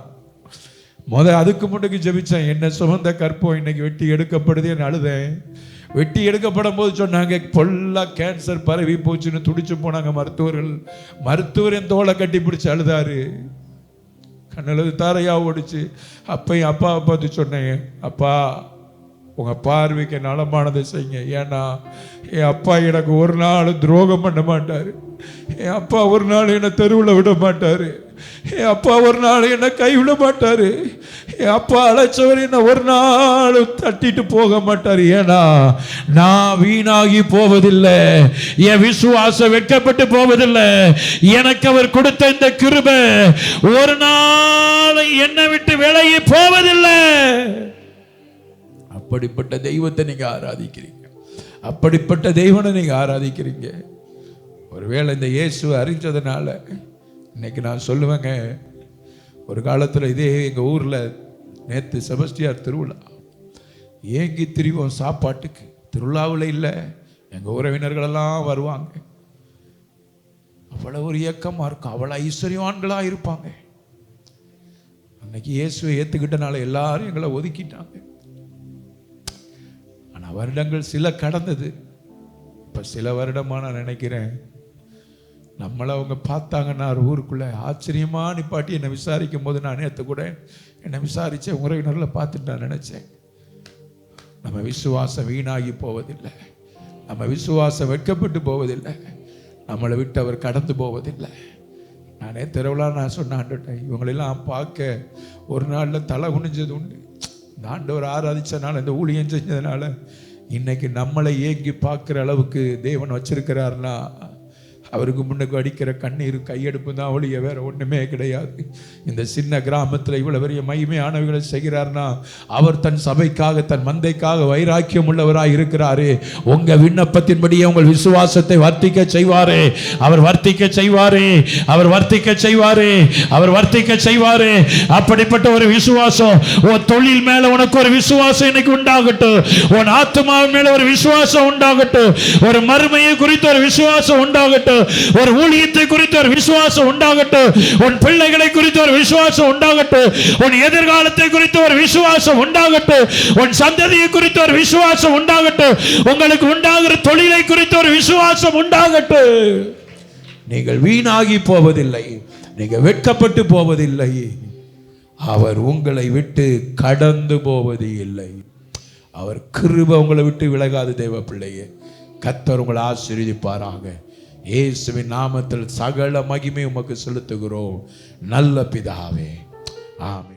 அதுக்கு முன்னுக்கு ஜெபிச்சேன், என்ன சுமந்த கற்பம் இன்னைக்கு வெட்டி எடுக்கப்படுது என்று அழுதேன். வெட்டி எடுக்கப்படும் போது சொன்னாங்க, பொல்லா கேன்சர் பரவி போச்சுன்னு துடிச்சு போனாங்க மருத்துவர்கள். மருத்துவர் என் தோலை கட்டி பிடிச்சி அழுதாரு, கண்ணழுது தாரையா ஓடிச்சு. அப்பையும் அப்பாவை பார்த்து சொன்னேன், அப்பா உங்க பார்வைக்கு நலமானதை செய்யுங்க, ஏன்னா என் அப்பா எனக்கு ஒரு நாள் துரோகம் பண்ண மாட்டாரு, என் அப்பா ஒரு நாள் என்னை தெருவில் விட மாட்டாரு, என் அப்பா ஒரு நாள் என்னை கைவிட மாட்டாரு, என் அப்பா அழைச்சவர் என்ன ஒரு நாள் தட்டிட்டு போக மாட்டாரு, ஏன்னா நான் வீணாகி போவதில்லை, என் விசுவாசம் வெட்கப்பட்டு போவதில்லை, எனக்கு அவர் கொடுத்த இந்த கிருபை ஒரு நாள் என்னை விட்டு விலகி போவதில்லை. அப்படிப்பட்ட தெய்வத்தை நீங்க ஆராதிக்கிறீங்க, அப்படிப்பட்ட தெய்வனை நீங்க ஆராதிக்கிறீங்க. ஒருவேளை இந்த இயேசு அறிஞ்சதுனால இன்னைக்கு நான் சொல்லுவேங்க, ஒரு காலத்தில் இதே எங்கள் ஊரில் நேற்று செபஸ்டியார் திருவிழா, ஏங்கி திரிவோம் சாப்பாட்டுக்கு, திருவிழாவில் இல்லை, எங்கள் உறவினர்களெல்லாம் வருவாங்க, அவ்வளோ ஒரு இயக்கமாக இருக்கும், அவ்வளோ ஐஸ்வர்யவான்களாக இருப்பாங்க. அன்னைக்கு இயேசுவை ஏற்றுக்கிட்டனால எல்லாரும் எங்களை ஒதுக்கிட்டாங்க. ஆனால் வருடங்கள் சில கடந்தது, இப்போ சில வருடமாக நான் நினைக்கிறேன் நம்மளை அவங்க பார்த்தாங்கன்னா ஊருக்குள்ள ஆச்சரியமா நிப்பாட்டி என்னை விசாரிக்கும் போது நான் நேற்று கூட என்னை விசாரிச்ச உறவினர்களை பார்த்துட்டு நான் நினைச்சேன், நம்ம விசுவாசம் வீணாகி போவதில்லை, நம்ம விசுவாசம் வெட்கப்பட்டு போவதில்லை, நம்மளை விட்டு அவர் கடந்து போவதில்லை. நானே தெருவிழா நான் சொன்ன ஆண்டுட்டேன், இவங்களெல்லாம் பார்க்க ஒரு நாளில் தலை குனிஞ்சது உண்டு. இந்த ஆண்டவர் ஆராதிச்சதுனால, இந்த ஊழியம் செஞ்சதுனால இன்னைக்கு நம்மளை ஏங்கி பார்க்குற அளவுக்கு தேவன் வச்சிருக்கிறாருன்னா அவருக்கு முன்னுக்கு அடிக்கிற கண்ணீர் கையெடுப்பு தான் ஒழிய வேற ஒன்றுமே கிடையாது. இந்த சின்ன கிராமத்தில் இவ்வளவு பெரிய மகிமையானவர்களை செய்கிறார்னா அவர் தன் சபைக்காக தன் மந்தைக்காக வைராக்கியம் உள்ளவராய் இருக்கிறாரு. உங்க விண்ணப்பத்தின்படியே உங்கள் விசுவாசத்தை வர்த்திக்க செய்வாரே, அவர் வர்த்திக்க செய்வாரே, அவர் வர்த்திக்க செய்வாரே, அவர் வர்த்திக்க செய்வாரே. அப்படிப்பட்ட ஒரு விசுவாசம் உன் தொழில் மேல உனக்கு ஒரு விசுவாசம் இன்னைக்கு உண்டாகட்டும், உன் ஆத்மாவின் மேல ஒரு விசுவாசம் உண்டாகட்டும், ஒரு மறுமையை குறித்து ஒரு விசுவாசம் உண்டாகட்டும், ஒரு ஊழியத்தை குறித்து ஒரு விசுவாசம் உண்டாகட்டும், உன் பிள்ளைகளை குறித்து ஒரு விசுவாசம் உண்டாகட்டும், உன் எதிர்காலத்தை குறித்து ஒரு விசுவாசம் உண்டாகட்டும், உன் சந்ததியை குறித்து ஒரு விசுவாசம் உண்டாகட்டும், உங்களுக்கு உண்டாகிற தொழிலை குறித்து ஒரு விசுவாசம் உண்டாகட்டும். நீங்கள் வீணாகி போவதில்லை, நீங்கள் வெட்கப்பட்டு போவதில்லை, அவர் உங்களை விட்டு கடந்து போவது இல்லை. அவர் கிருபை உங்களை விட்டு விலகாது. தேவ பிள்ளையே, கர்த்தர் உங்களை ஆசீர்வதிப்பாராக. இயேசுவின் நாமத்தில் சகல மகிமை உமக்கு செலுத்துகிறோம் நல்ல பிதாவே, ஆமென்.